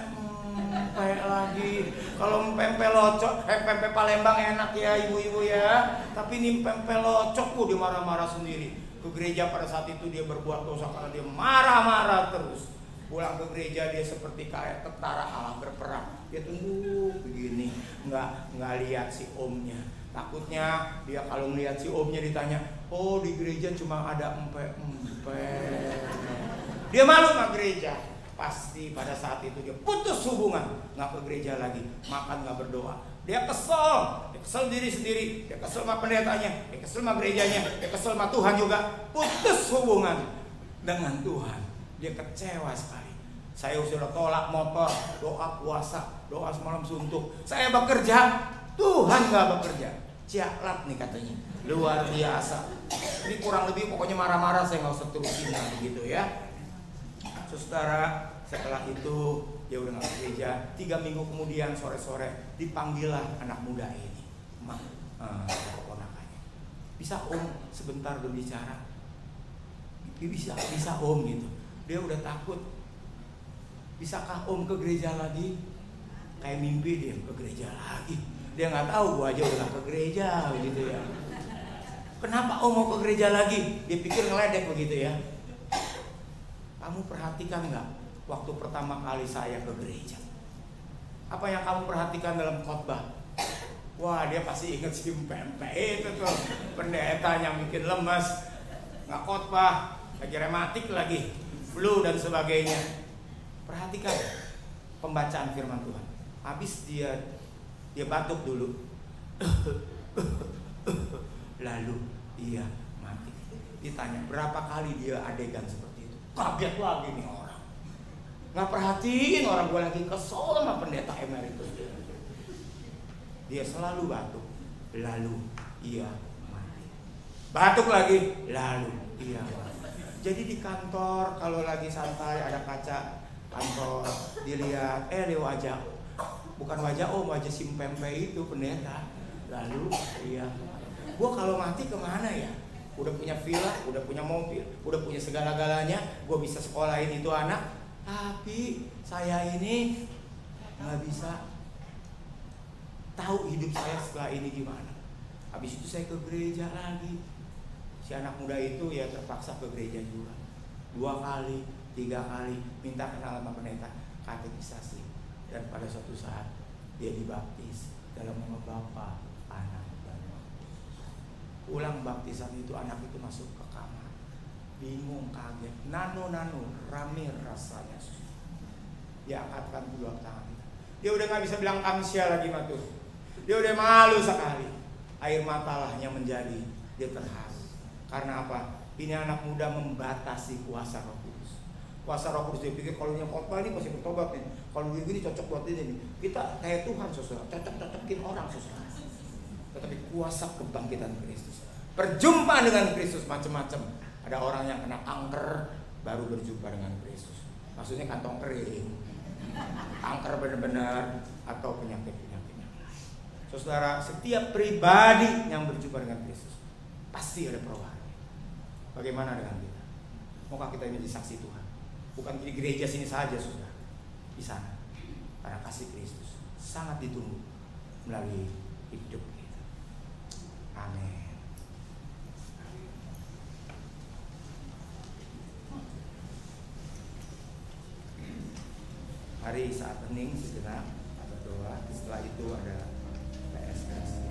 lagi. Kalau empek locok, empek Palembang enak ya ibu-ibu ya. Tapi ini empek locok, dia marah-marah sendiri. Ke gereja pada saat itu dia berbuat dosa karena dia marah-marah terus. Pulang ke gereja dia seperti kayak tentara Allah berperang. Dia tunggu begini, nggak lihat si omnya. Takutnya dia kalau melihat si omnya ditanya, oh di gereja cuma ada empek. Dia malu sama gereja. Pasti pada saat itu dia putus hubungan, nggak ke gereja lagi, makan nggak berdoa. Dia kesel diri sendiri, dia kesel sama pendetanya, dia kesel sama gerejanya, dia kesel sama Tuhan juga. Putus hubungan dengan Tuhan. Dia kecewa sekali. Saya sudah tolak motor, doa puasa, doa semalam suntuk. Saya bekerja, Tuhan nggak bekerja. Ciaklat nih katanya, luar biasa. Ini kurang lebih pokoknya marah-marah, saya nggak usah terusin lagi gitu ya. Saudara, setelah itu dia udah nggak gereja. 3 minggu kemudian sore-sore dipanggillah anak muda ini, ponakannya. Bisa om sebentar berbicara? Bisa om gitu. Dia udah takut. Bisakah om ke gereja lagi? Kayak mimpi dia ke gereja lagi. Dia nggak tahu gua aja udah ke gereja gitu ya. Kenapa om mau ke gereja lagi? Dia pikir ngeledek begitu ya. Kamu perhatikan nggak waktu pertama kali saya ke gereja? Apa yang kamu perhatikan dalam khotbah? Wah, dia pasti ingat si Pempe itu tuh, pendetanya bikin lemes, nggak khotbah, lagi rematik lagi, flu dan sebagainya. Perhatikan pembacaan firman Tuhan. Habis dia batuk dulu, lalu dia mati. Ditanya berapa kali dia adegan seperti itu, kaget lagi nih orang. Nggak perhatiin orang gue lagi kesel sama pendeta emeritus. Dia selalu batuk, lalu ia mati. Batuk lagi, lalu ia mati. Jadi di kantor kalau lagi santai ada kaca kantor, dilihat, di wajah, bukan wajah om, wajah si Pempe itu pendeta. Lalu ia, gua kalau mati kemana ya? Udah punya villa, udah punya mobil, udah punya segala-galanya, gua bisa sekolahin itu anak, tapi saya ini nggak bisa tahu hidup saya setelah ini gimana. Habis itu saya ke gereja lagi. Si anak muda itu ya terpaksa ke gereja juga 2 kali, 3 kali minta kenal sama pendeta, katekisasi. Dan pada suatu saat dia dibaptis dalam nama Bapa, Anak, dan Roh. Ulang baptisan itu anak itu masuk ke kamar, bingung, kaget, nano rame rasanya. Dia angkatkan kedua tangan. Dia udah nggak bisa bilang kamsia lagi matur. Dia udah malu sekali. Air mata lah yang menjadi dia terharu. Karena apa? Ini anak muda membatasi kuasa Roh Kudus. Kuasa Roh Kudus dia pikir kalau yang khotbah ini pasti bertobat nih. Kalau begini cocok buat ini. Kita kayak Tuhan saudara, cocok-cocokin orang saudara. Tetapi kuasa kebangkitan Kristus, perjumpaan dengan Kristus macam-macam. Ada orang yang kena kanker baru berjumpa dengan Kristus. Maksudnya kantong kering, kanker benar-benar, atau penyakit-penyakit. Saudara, setiap pribadi yang berjumpa dengan Kristus pasti ada perubahan. Bagaimana dengan kita? Maukah kita menjadi saksi Tuhan? Bukan di gereja sini saja, saudara, di sana. Karena kasih Kristus sangat ditunggu melalui hidup kita. Amin. Mari saat hening sejenak, ada doa. Setelah itu ada PSS.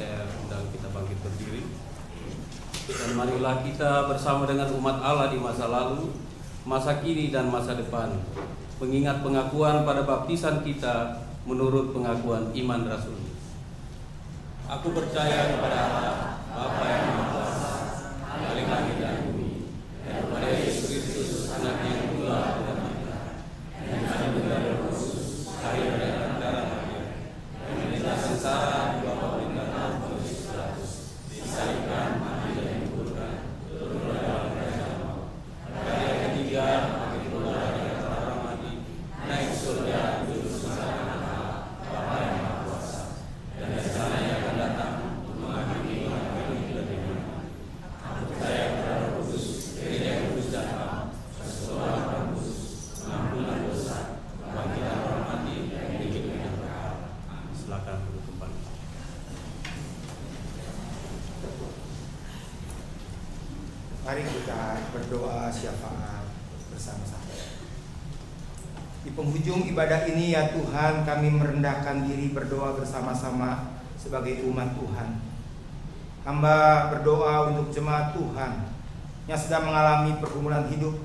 saya undang kita bangkit berdiri. Dan marilah kita bersama dengan umat Allah di masa lalu, masa kini dan masa depan, mengingat pengakuan pada baptisan kita menurut pengakuan iman Rasul. Aku percaya kepada Allah, Bapa yang Maha Kuasa, Khalik langit dan bumi, dan kepada Yesus Kristus, Anak yang tunggal dan kita, yang dikandung dari Roh Kudus, lahir dari darah Maria, yang menderita sengsara di bawah pemerintahan Pontius Pilatus, disalibkan, mati dan dikuburkan, turun dari dalam kerajaan maut. Pada hari ketiga, bangkit pula dari antara orang mati, naik ke surga, duduk bersama Allah, Bapa yang Maha Kuasa, dan dari sana yang akan datang untuk menghakimi orang yang hidup dan mati. Aku percaya kepada Roh Kudus, Gereja yang kudus dan am, persekutuan orang kudus, pengampunan dosa, kebangkitan orang mati, dan hidup yang kekal. Silakan duduk kembali. Mari kita berdoa syafaat bersama-sama. Di penghujung ibadah ini ya Tuhan, kami merendahkan diri berdoa bersama-sama sebagai umat Tuhan. Hamba berdoa untuk jemaat Tuhan yang sedang mengalami pergumulan hidup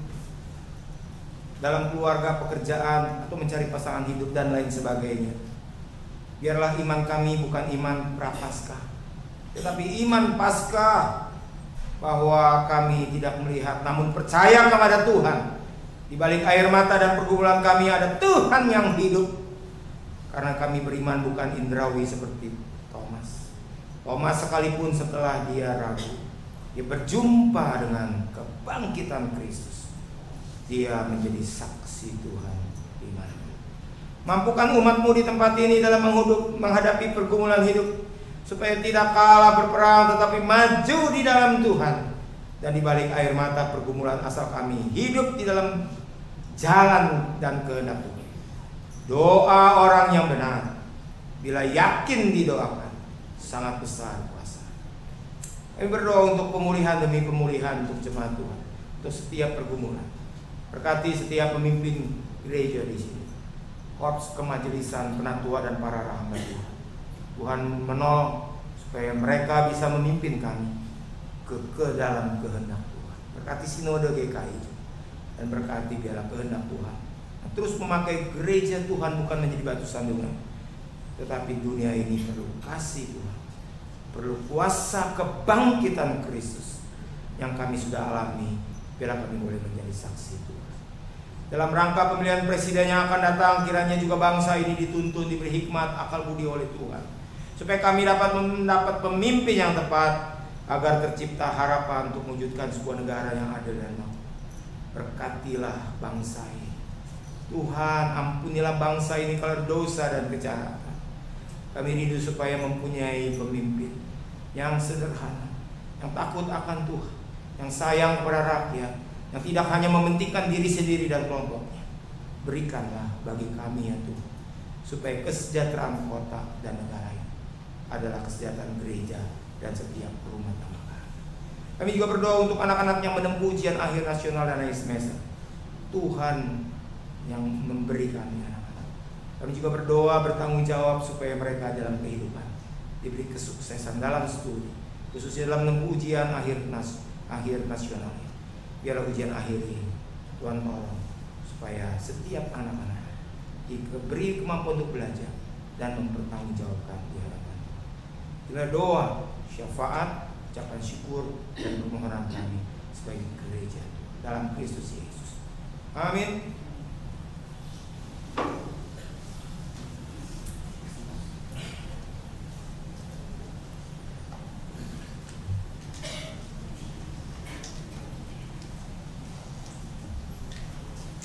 dalam keluarga, pekerjaan, atau mencari pasangan hidup dan lain sebagainya. Biarlah iman kami bukan iman prapaskah, tetapi iman paskah, bahwa kami tidak melihat namun percaya kepada Tuhan. Di balik air mata dan pergumulan kami ada Tuhan yang hidup, karena kami beriman bukan indrawi seperti Thomas. Thomas sekalipun setelah dia ragu, dia berjumpa dengan kebangkitan Kristus, dia menjadi saksi Tuhan di mana. Mampukan umat-Mu di tempat ini dalam menghadapi pergumulan hidup, supaya tidak kalah berperang tetapi maju di dalam Tuhan. Dan di balik air mata pergumulan asal kami hidup di dalam jalan dan kehendak Tuhan. Doa orang yang benar, bila yakin didoakan, sangat besar kuasa. Kami berdoa untuk pemulihan demi pemulihan untuk jemaat Tuhan, untuk setiap pergumulan. Berkati setiap pemimpin gereja di sini, korps kemajelisan, penatua dan para rahmat Tuhan. Tuhan menolong supaya mereka bisa memimpin kami ke dalam kehendak Tuhan. Berkati sinode GKI dan berkati biarlah kehendak Tuhan terus memakai gereja Tuhan bukan menjadi batu sandungan, tetapi dunia ini perlu kasih Tuhan, perlu kuasa kebangkitan Kristus yang kami sudah alami. Biarlah kami boleh menjadi saksi Tuhan. Dalam rangka pemilihan presiden yang akan datang, kiranya juga bangsa ini dituntun, diberi hikmat, akal budi oleh Tuhan, supaya kami dapat mendapat pemimpin yang tepat, agar tercipta harapan untuk mewujudkan sebuah negara yang adil dan makmur. Berkatilah bangsa ini Tuhan, ampunilah bangsa ini kalau dosa dan kejahatan. Kami rindu supaya mempunyai pemimpin yang sederhana, yang takut akan Tuhan, yang sayang kepada rakyat, yang tidak hanya mementingkan diri sendiri dan kelompoknya. Berikanlah bagi kami ya Tuhan, supaya kesejahteraan kota dan negara ini adalah kesejahteraan gereja dan setiap rumah tangga. Kami juga berdoa untuk anak-anak yang menempuh ujian akhir nasional dan akhir semester. Tuhan yang memberikan anak-anak. Kami juga berdoa bertanggung jawab supaya mereka dalam kehidupan diberi kesuksesan dalam studi, khususnya dalam menempuh ujian akhir nasional. Biarlah ujian akhir ini Tuhan tolong supaya setiap anak-anak diberi kemampuan untuk belajar dan mempertanggungjawabkan di hadapan. Bila doa, syafaat, ucapan syukur dan permohonan kami sebagai gereja dalam Kristus Yesus. Amin.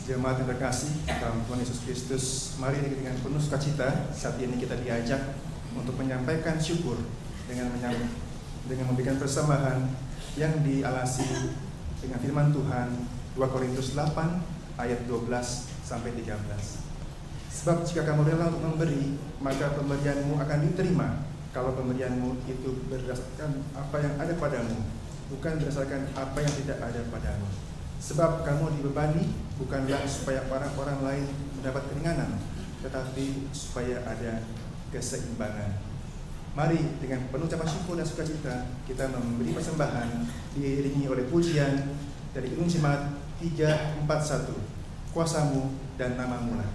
Jemaat yang terkasih dalam Tuhan Yesus Kristus, mari dengan penuh sukacita saat ini kita diajak untuk menyampaikan syukur dengan memberikan persembahan yang dialasi dengan firman Tuhan 2 Korintus 8 ayat 12 sampai 13. Sebab jika kamu rela untuk memberi, maka pemberianmu akan diterima kalau pemberianmu itu berdasarkan apa yang ada padamu, bukan berdasarkan apa yang tidak ada padamu. Sebab kamu dibebani bukanlah supaya orang-orang lain mendapat keringanan, tetapi supaya ada keseimbangan. Mari dengan penuh ucapan syukur dan sukacita kita memberi persembahan diiringi oleh pujian dari Gedung Jemaat 341, Kuasamu dan Namamu lah.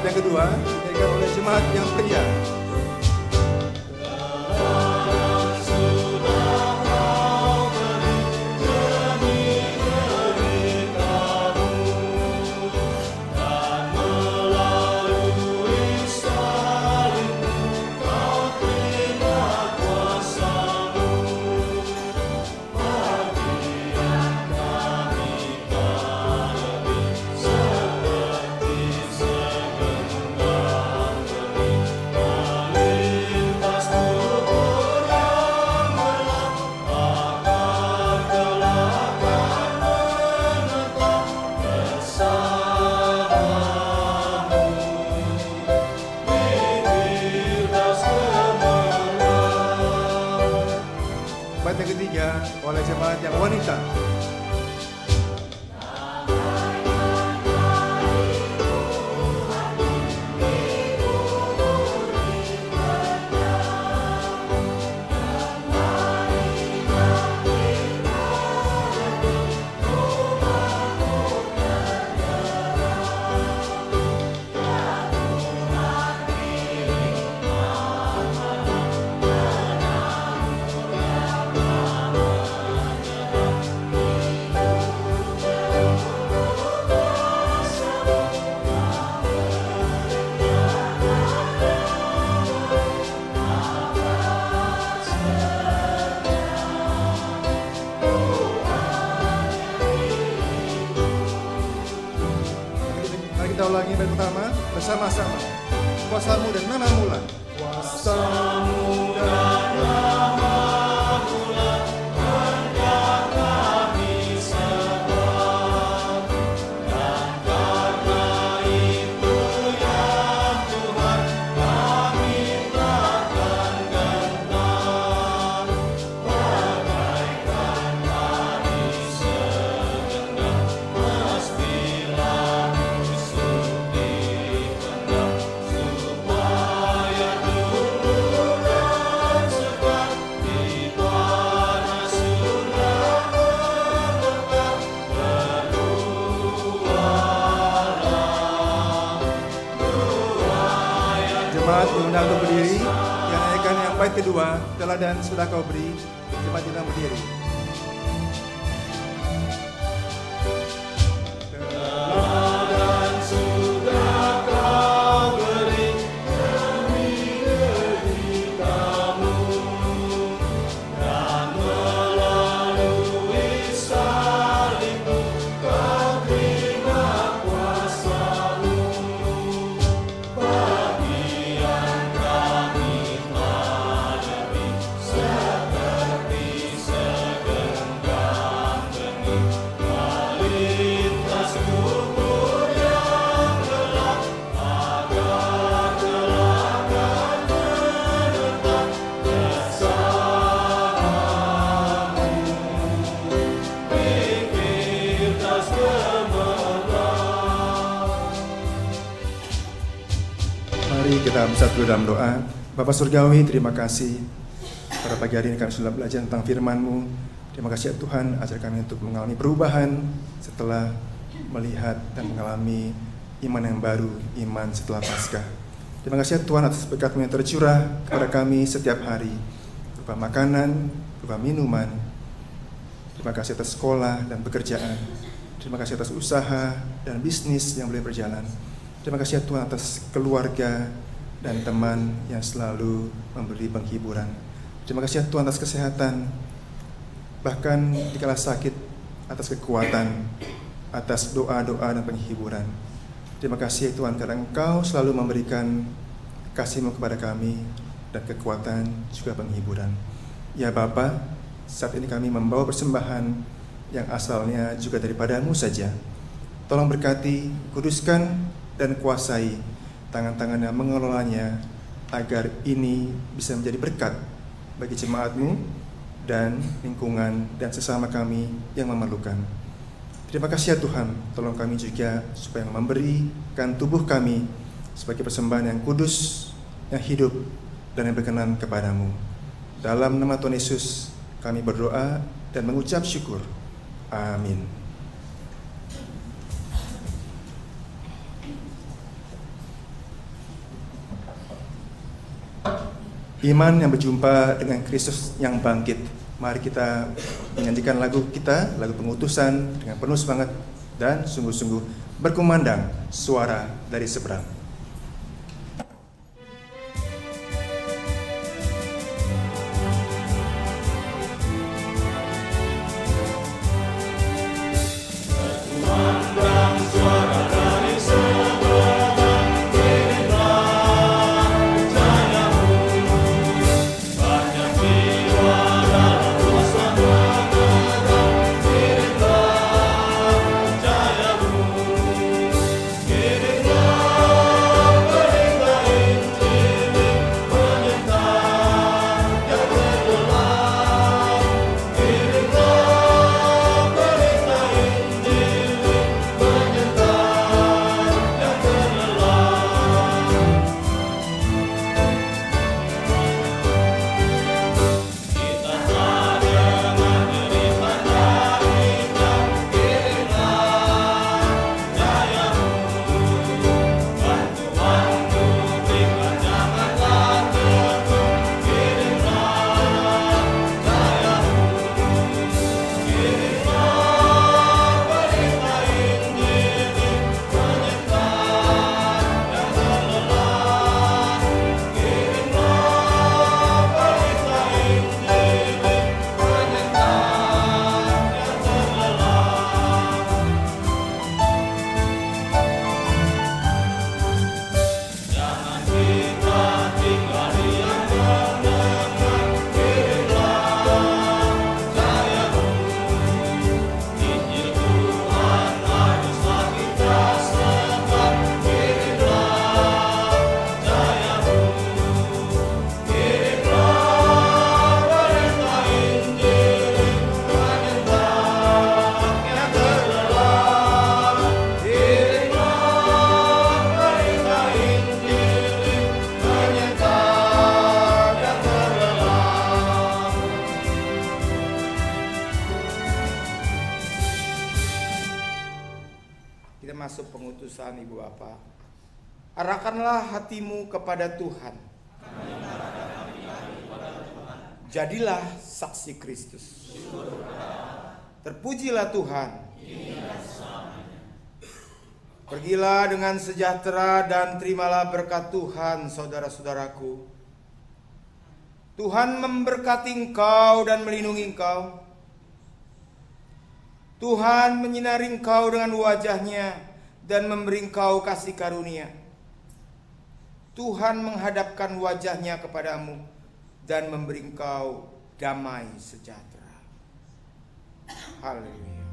Yang kedua diberikan oleh jemaat yang pria. Bait yang ketiga oleh jemaat yang wanita. Kita ulangi bait pertama bersama-sama. Kuasamu dan Namamu lah. Kuasamu dan Namamu lah, hendak kami sembah. Dan karena itu ya Tuhan, kami takkan gentar. Bagaikan padi segenggam, mestilah jemaat diundang untuk berdiri. Yang naikkan yang bait kedua, teladan sudah kau beri. Jemaat diundang berdiri. Teladan sudah kau beri demi deritamu, dan melalui salibmu kau terima kuasamu. Mari kita bersatu dalam doa. Bapa Surgawi, terima kasih pada pagi hari ini kami sudah belajar tentang firman-Mu. Terima kasih ya Tuhan, ajar kami untuk mengalami perubahan setelah melihat dan mengalami iman yang baru, iman setelah Paskah. Terima kasih ya Tuhan atas berkat-Mu yang tercurah kepada kami setiap hari, berupa makanan, berupa minuman. Terima kasih atas sekolah dan pekerjaan. Terima kasih atas usaha dan bisnis yang boleh berjalan. Terima kasih ya Tuhan atas keluarga dan teman yang selalu memberi penghiburan. Terima kasih ya Tuhan atas kesehatan, bahkan dikala sakit, atas kekuatan, atas doa-doa dan penghiburan. Terima kasih ya Tuhan karena Engkau selalu memberikan kasih-Mu kepada kami dan kekuatan juga penghiburan. Ya Bapa, saat ini kami membawa persembahan yang asalnya juga daripada-Mu saja. Tolong berkati, kuduskan, dan kuasai tangan-tangan yang mengelolanya agar ini bisa menjadi berkat bagi jemaat-Mu dan lingkungan dan sesama kami yang memerlukan. Terima kasih ya Tuhan, tolong kami juga supaya memberikan tubuh kami sebagai persembahan yang kudus, yang hidup, dan yang berkenan kepada-Mu. Dalam nama Tuhan Yesus kami berdoa dan mengucap syukur. Amin. Iman yang berjumpa dengan Kristus yang bangkit. Mari kita menyanyikan lagu kita, lagu pengutusan dengan penuh semangat dan sungguh-sungguh berkumandang suara dari seberang. Masuk pengutusan Ibu Bapa. Arahkanlah hatimu kepada Tuhan. Jadilah saksi Kristus. Terpujilah Tuhan. Pergilah dengan sejahtera dan terimalah berkat Tuhan, saudara-saudaraku. Tuhan memberkati engkau dan melindungi engkau. Tuhan menyinari engkau dengan wajah-Nya dan memberi engkau kasih karunia. Tuhan menghadapkan wajah-Nya kepadamu dan memberi engkau damai sejahtera. Haleluya.